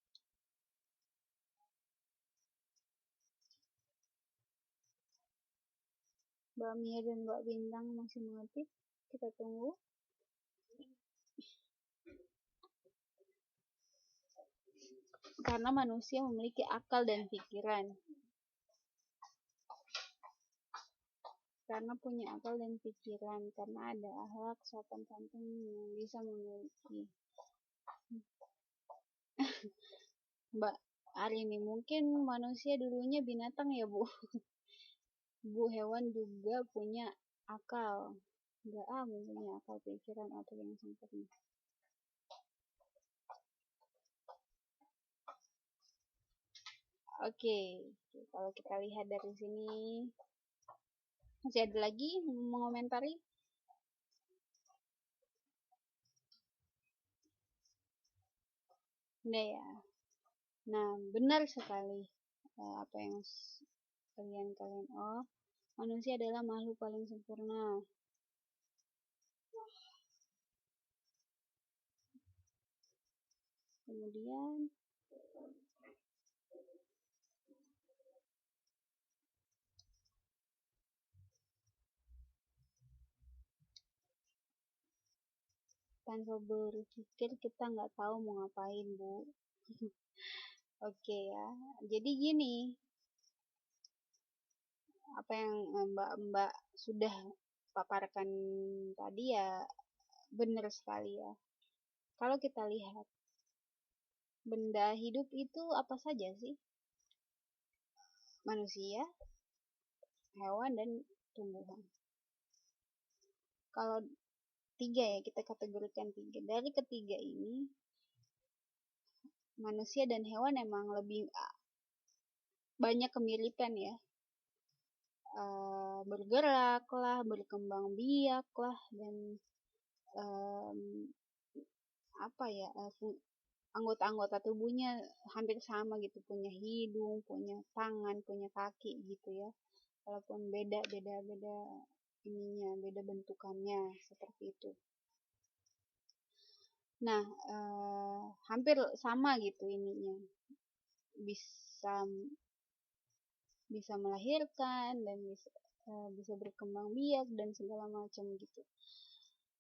Mbak Mia dan Mbak Bintang masih mengetik. Kita tunggu. Karena manusia memiliki akal dan pikiran. Karena punya akal dan pikiran. Karena ada akhlak, sopan santun yang bisa memiliki. Mbak Arini, mungkin manusia dulunya binatang ya, Bu? Bu, hewan juga punya akal. Enggak, punya akal pikiran atau yang sempurna. Oke, kalau kita lihat dari sini, masih ada lagi mengomentari? Nah ya, nah benar sekali apa yang kalian manusia adalah makhluk paling sempurna. Kemudian tanpa berpikir kita nggak tahu mau ngapain, Bu. Oke ya, jadi gini, apa yang Mbak sudah paparkan tadi ya benar sekali ya. Kalau kita lihat benda hidup itu apa saja sih? Manusia, hewan, dan tumbuhan. Kalau tiga ya, kita kategorikan tiga. Dari ketiga ini, manusia dan hewan emang lebih banyak kemiripan ya. Bergerak lah, berkembang biak lah, dan apa ya, anggota-anggota tubuhnya hampir sama gitu, punya hidung, punya tangan, punya kaki gitu ya. Walaupun beda ininya, beda bentukannya seperti itu. Nah, hampir sama gitu ininya, bisa melahirkan dan bisa berkembang biak dan segala macam gitu.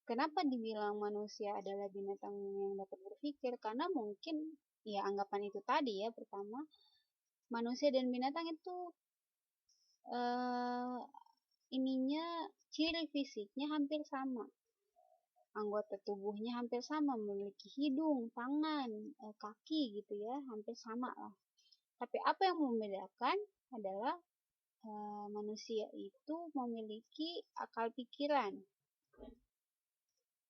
Kenapa dibilang manusia adalah binatang yang dapat berpikir? Karena mungkin ya anggapan itu tadi ya, pertama manusia dan binatang itu ininya ciri fisiknya hampir sama, anggota tubuhnya hampir sama, memiliki hidung, tangan, kaki gitu ya, hampir sama lah. Tapi apa yang membedakan adalah manusia itu memiliki akal pikiran,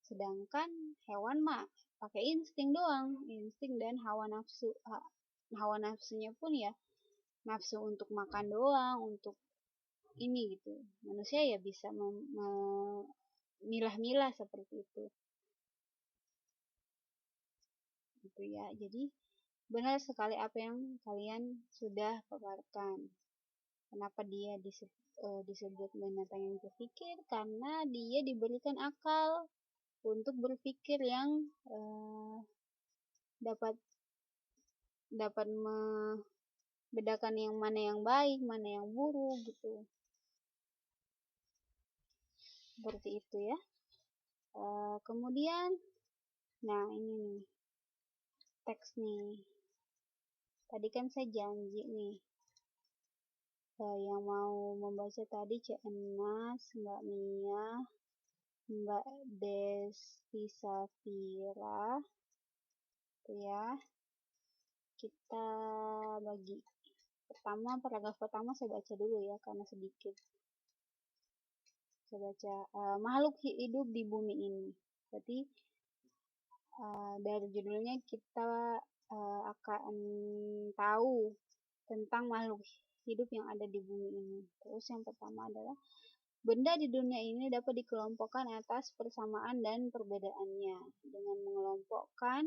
sedangkan hewan mah pakai insting doang, insting dan hawa nafsu. Hawa nafsunya pun ya nafsu untuk makan doang, untuk ini gitu. Manusia ya bisa memilah-milah seperti itu. Gitu ya. Jadi benar sekali apa yang kalian sudah paparkan. Kenapa dia disebut binatang yang berpikir? Karena dia diberikan akal untuk berpikir yang dapat membedakan yang mana yang baik, mana yang buruk gitu. Seperti itu ya. Kemudian, nah ini nih teks nih. Tadi kan saya janji nih yang mau membaca tadi Cik Enas, Mbak Mia, Mbak Desti Safira, itu ya. Kita bagi paragraf pertama saya baca dulu ya karena sedikit. Saya baca makhluk hidup di bumi ini. Berarti dari judulnya kita akan tahu tentang makhluk hidup yang ada di bumi ini. Terus yang pertama adalah benda di dunia ini dapat dikelompokkan atas persamaan dan perbedaannya. Dengan mengelompokkan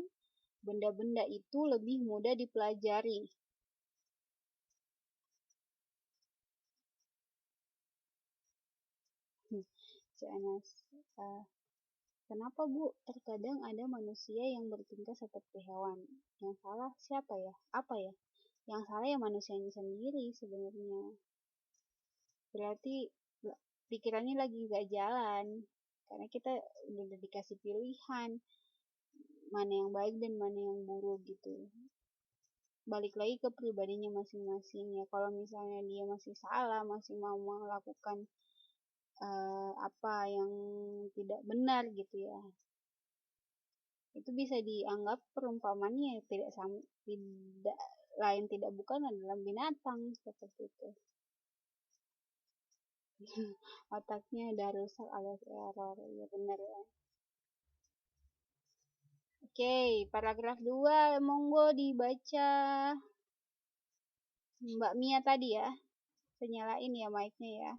benda-benda itu lebih mudah dipelajari. CNS. Kenapa Bu? Terkadang ada manusia yang bertingkah seperti hewan. Yang salah siapa ya? Apa ya? Yang salah ya manusianya sendiri sebenarnya. Berarti pikirannya lagi gak jalan. Karena kita udah dikasih pilihan. Mana yang baik dan mana yang buruk gitu. Balik lagi ke pribadinya masing-masing ya. Kalau misalnya dia masih salah, masih mau melakukan apa yang tidak benar gitu ya, itu bisa dianggap perumpamannya tidak bukan adalah binatang seperti itu. Otaknya udah rusak alias error, ya benar ya. Oke, paragraf 2 monggo dibaca Mbak Mia tadi ya. Saya nyalain ya mic-nya ya.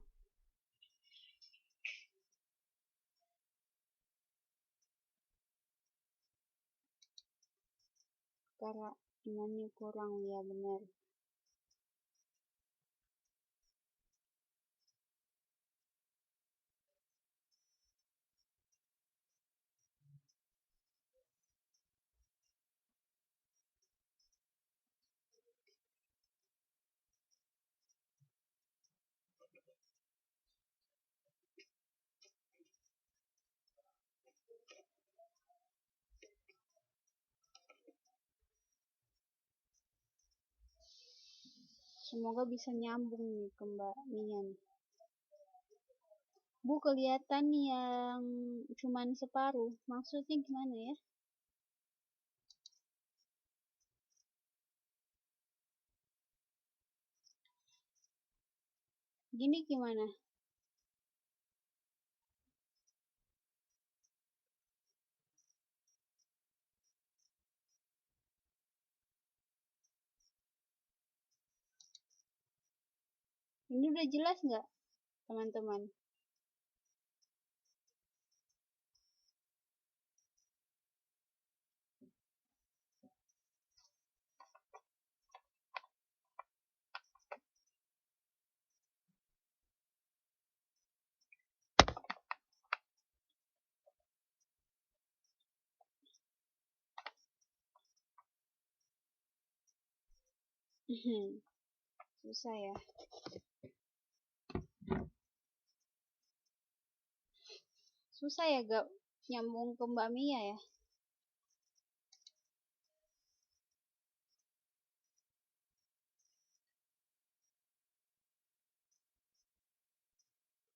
Karena imannya kurang, ya benar. Semoga bisa nyambung nih ke Mbak Mia nih. Bu, kelihatan yang cuman separuh. Maksudnya gimana ya? Gini gimana? Ini udah jelas nggak, teman-teman? Susah ya. Susah ya gak nyambung ke Mbak Mia ya.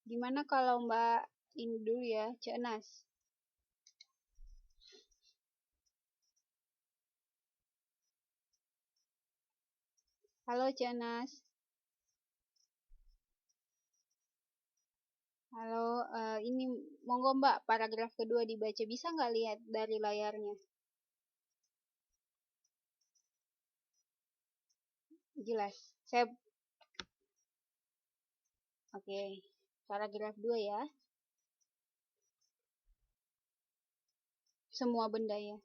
Gimana kalau Mbak ini dulu ya, Cik Nas. Halo Cik Nas. Halo, ini monggo Mbak, paragraf kedua dibaca. Bisa nggak lihat dari layarnya? Jelas. Oke, paragraf 2 ya. Semua benda ya.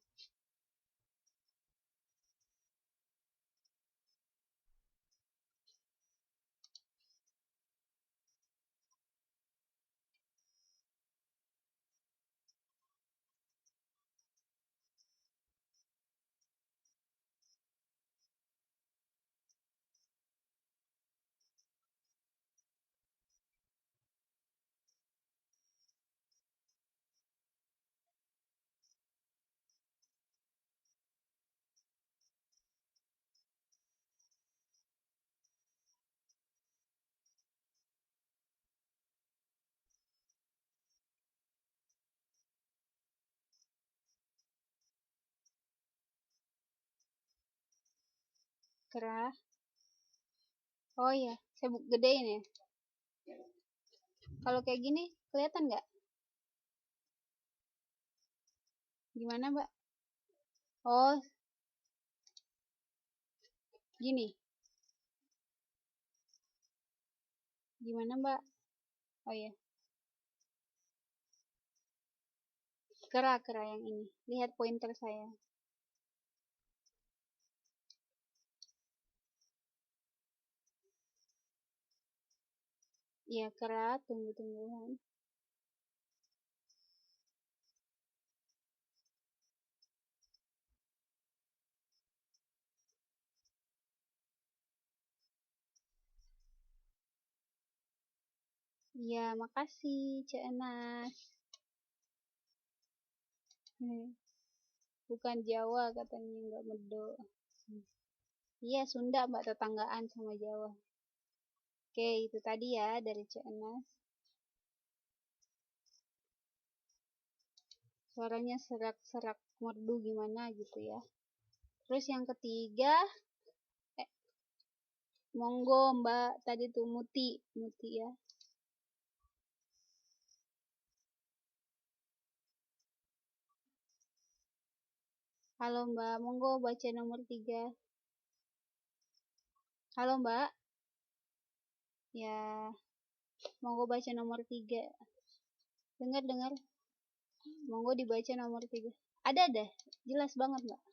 Kerah. Oh iya, saya gedein ya. Kalau kayak gini kelihatan nggak? Gimana mbak? Oh gini, gimana mbak? Oh iya, kerah yang ini. Lihat pointer saya. Iya, kerah tumbuh-tumbuhan. Iya, makasih Cik Enas. Bukan Jawa katanya, nggak Medo. Iya, Sunda mbak, tetanggaan sama Jawa. Oke, itu tadi ya dari Cik Enas. Suaranya serak-serak merdu gimana gitu ya. Terus yang ketiga, monggo mbak, tadi tuh Muti ya. Halo mbak, monggo baca nomor 3. Halo mbak, ya monggo baca nomor 3. Dengar, monggo dibaca nomor 3. Ada, jelas banget mbak.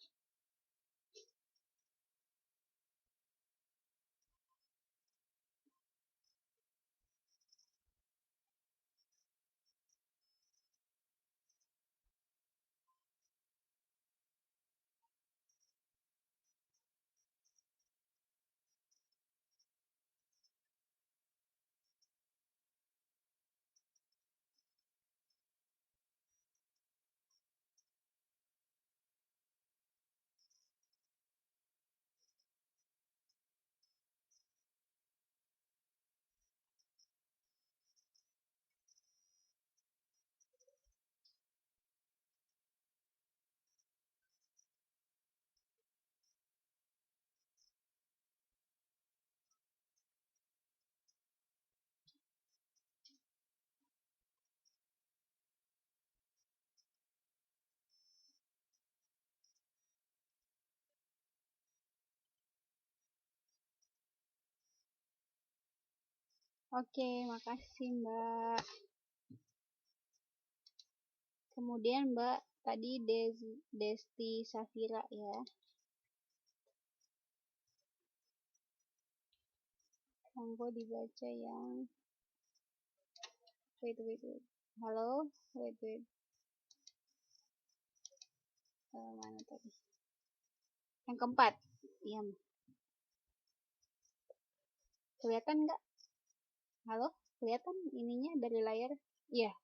Oke, makasih mbak. Kemudian mbak, tadi Desti Safira ya. Monggo dibaca yang wait. Halo, wait. Mana tadi? Yang keempat. Iya. Kelihatan nggak? Halo, kelihatan ininya dari layar? Iya.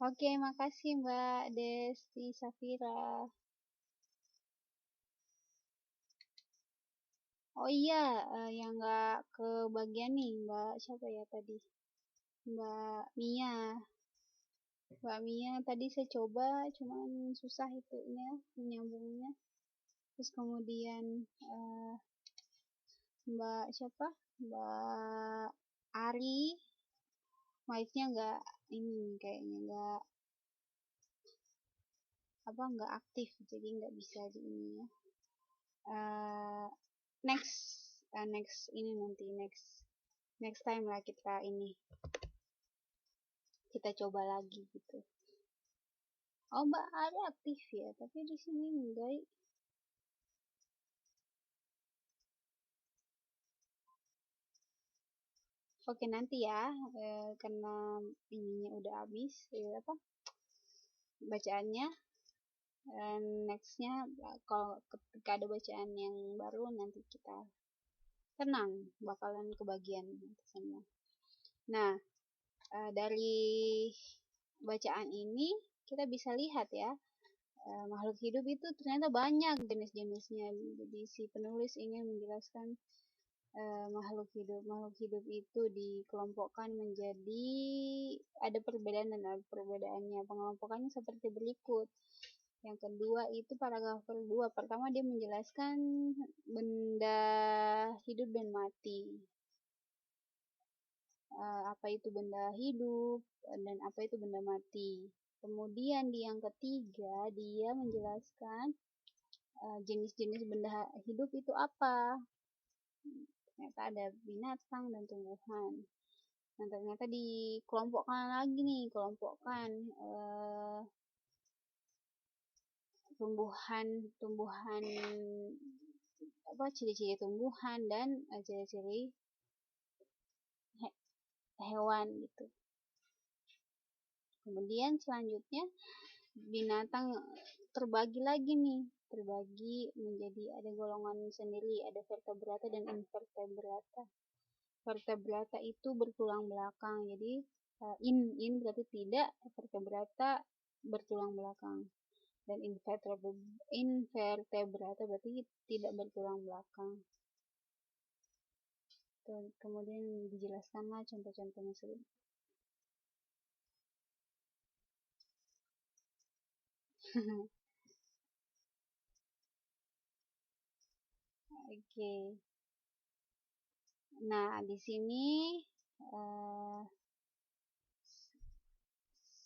Oke, makasih Mbak Desti Safira. Oh iya, yang nggak kebagian nih Mbak siapa ya tadi? Mbak Mia. Mbak Mia tadi saya coba, cuman susah itunya menyambungnya. Terus kemudian Mbak siapa? Mbak Ari, mic-nya nggak ini kayaknya nggak aktif, jadi nggak bisa di ini ya. Eh, next ini nanti next time lah kita coba lagi gitu. Oh Mbak Ari aktif ya, tapi di sini enggak. Oke nanti ya, karena ininya udah habis, apa bacaannya. Dan nextnya kalau ketika ada bacaan yang baru nanti kita tenang bakalan kebagian semua. Nah, dari bacaan ini kita bisa lihat ya, makhluk hidup itu ternyata banyak jenis-jenisnya. Jadi si penulis ingin menjelaskan makhluk hidup itu dikelompokkan menjadi ada perbedaan dan ada perbedaannya. Pengelompokannya seperti berikut. Yang kedua itu paragraf kedua. Pertama dia menjelaskan benda hidup dan mati. Apa itu benda hidup dan apa itu benda mati. Kemudian di yang ketiga dia menjelaskan jenis-jenis benda hidup itu apa. Ternyata ada binatang dan tumbuhan. Nah, ternyata dikelompokkan lagi nih, kelompokkan tumbuhan apa ciri-ciri tumbuhan dan ciri-ciri hewan gitu. Kemudian selanjutnya binatang terbagi lagi nih, terbagi menjadi ada golongan sendiri, ada vertebrata dan invertebrata. Vertebrata itu bertulang belakang, jadi in berarti tidak, vertebrata bertulang belakang, dan invertebrata berarti tidak bertulang belakang. Kemudian dijelaskanlah contoh-contohnya sendiri. Oke. Nah, di sini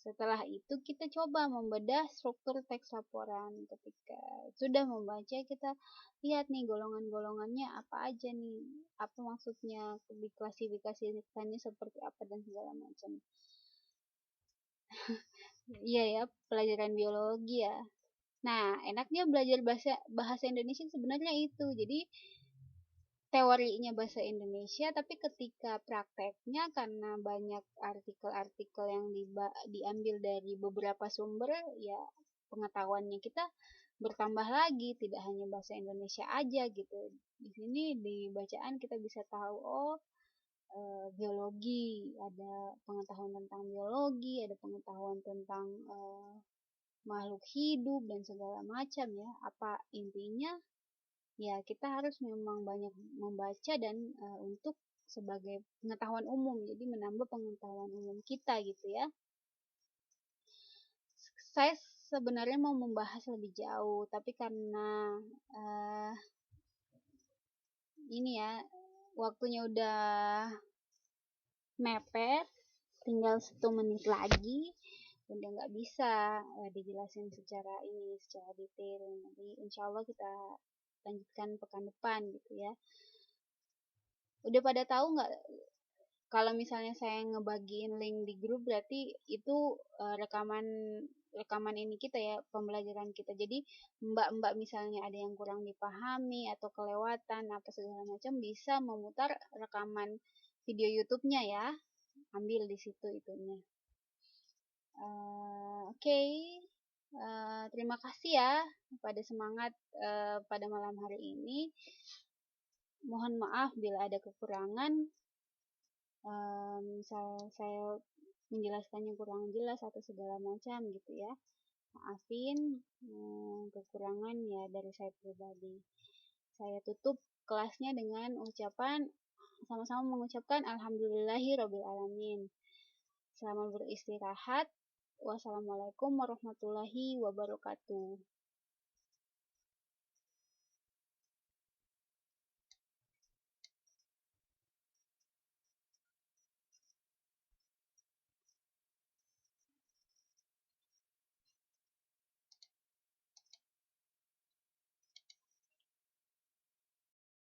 setelah itu kita coba membedah struktur teks laporan. Ketika sudah membaca, kita lihat nih golongan-golongannya apa aja nih, apa maksudnya, diklasifikasikannya seperti apa dan segala macam. Iya ya, pelajaran biologi ya. Nah, enaknya belajar bahasa Indonesia sebenarnya itu. Jadi teorinya bahasa Indonesia, tapi ketika prakteknya karena banyak artikel-artikel yang diambil dari beberapa sumber, ya pengetahuannya kita bertambah lagi, tidak hanya bahasa Indonesia aja gitu. Di sini di bacaan kita bisa tahu, oh biologi, ada pengetahuan tentang biologi, ada pengetahuan tentang makhluk hidup dan segala macam ya. Apa intinya? Ya, kita harus memang banyak membaca dan untuk sebagai pengetahuan umum, jadi menambah pengetahuan umum kita gitu ya. Saya sebenarnya mau membahas lebih jauh, tapi karena ini ya, waktunya udah mepet, tinggal 1 menit lagi, udah nggak bisa dijelasin secara detail. Nanti insya Allah kita lanjutkan pekan depan gitu ya. Udah pada tahu nggak kalau misalnya saya ngebagiin link di grup, berarti itu rekaman ini kita ya, pembelajaran kita. Jadi mbak-mbak misalnya ada yang kurang dipahami atau kelewatan apa segala macam, bisa memutar rekaman video YouTube-nya ya, ambil di situ itunya. Oke. Terima kasih ya pada semangat pada malam hari ini. Mohon maaf bila ada kekurangan. Saya menjelaskannya kurang jelas atau segala macam gitu ya, maafin. Kekurangan ya dari saya pribadi. Saya tutup kelasnya dengan ucapan, sama-sama mengucapkan alhamdulillahirobbilalamin. Selamat beristirahat. Wassalamualaikum warahmatullahi wabarakatuh.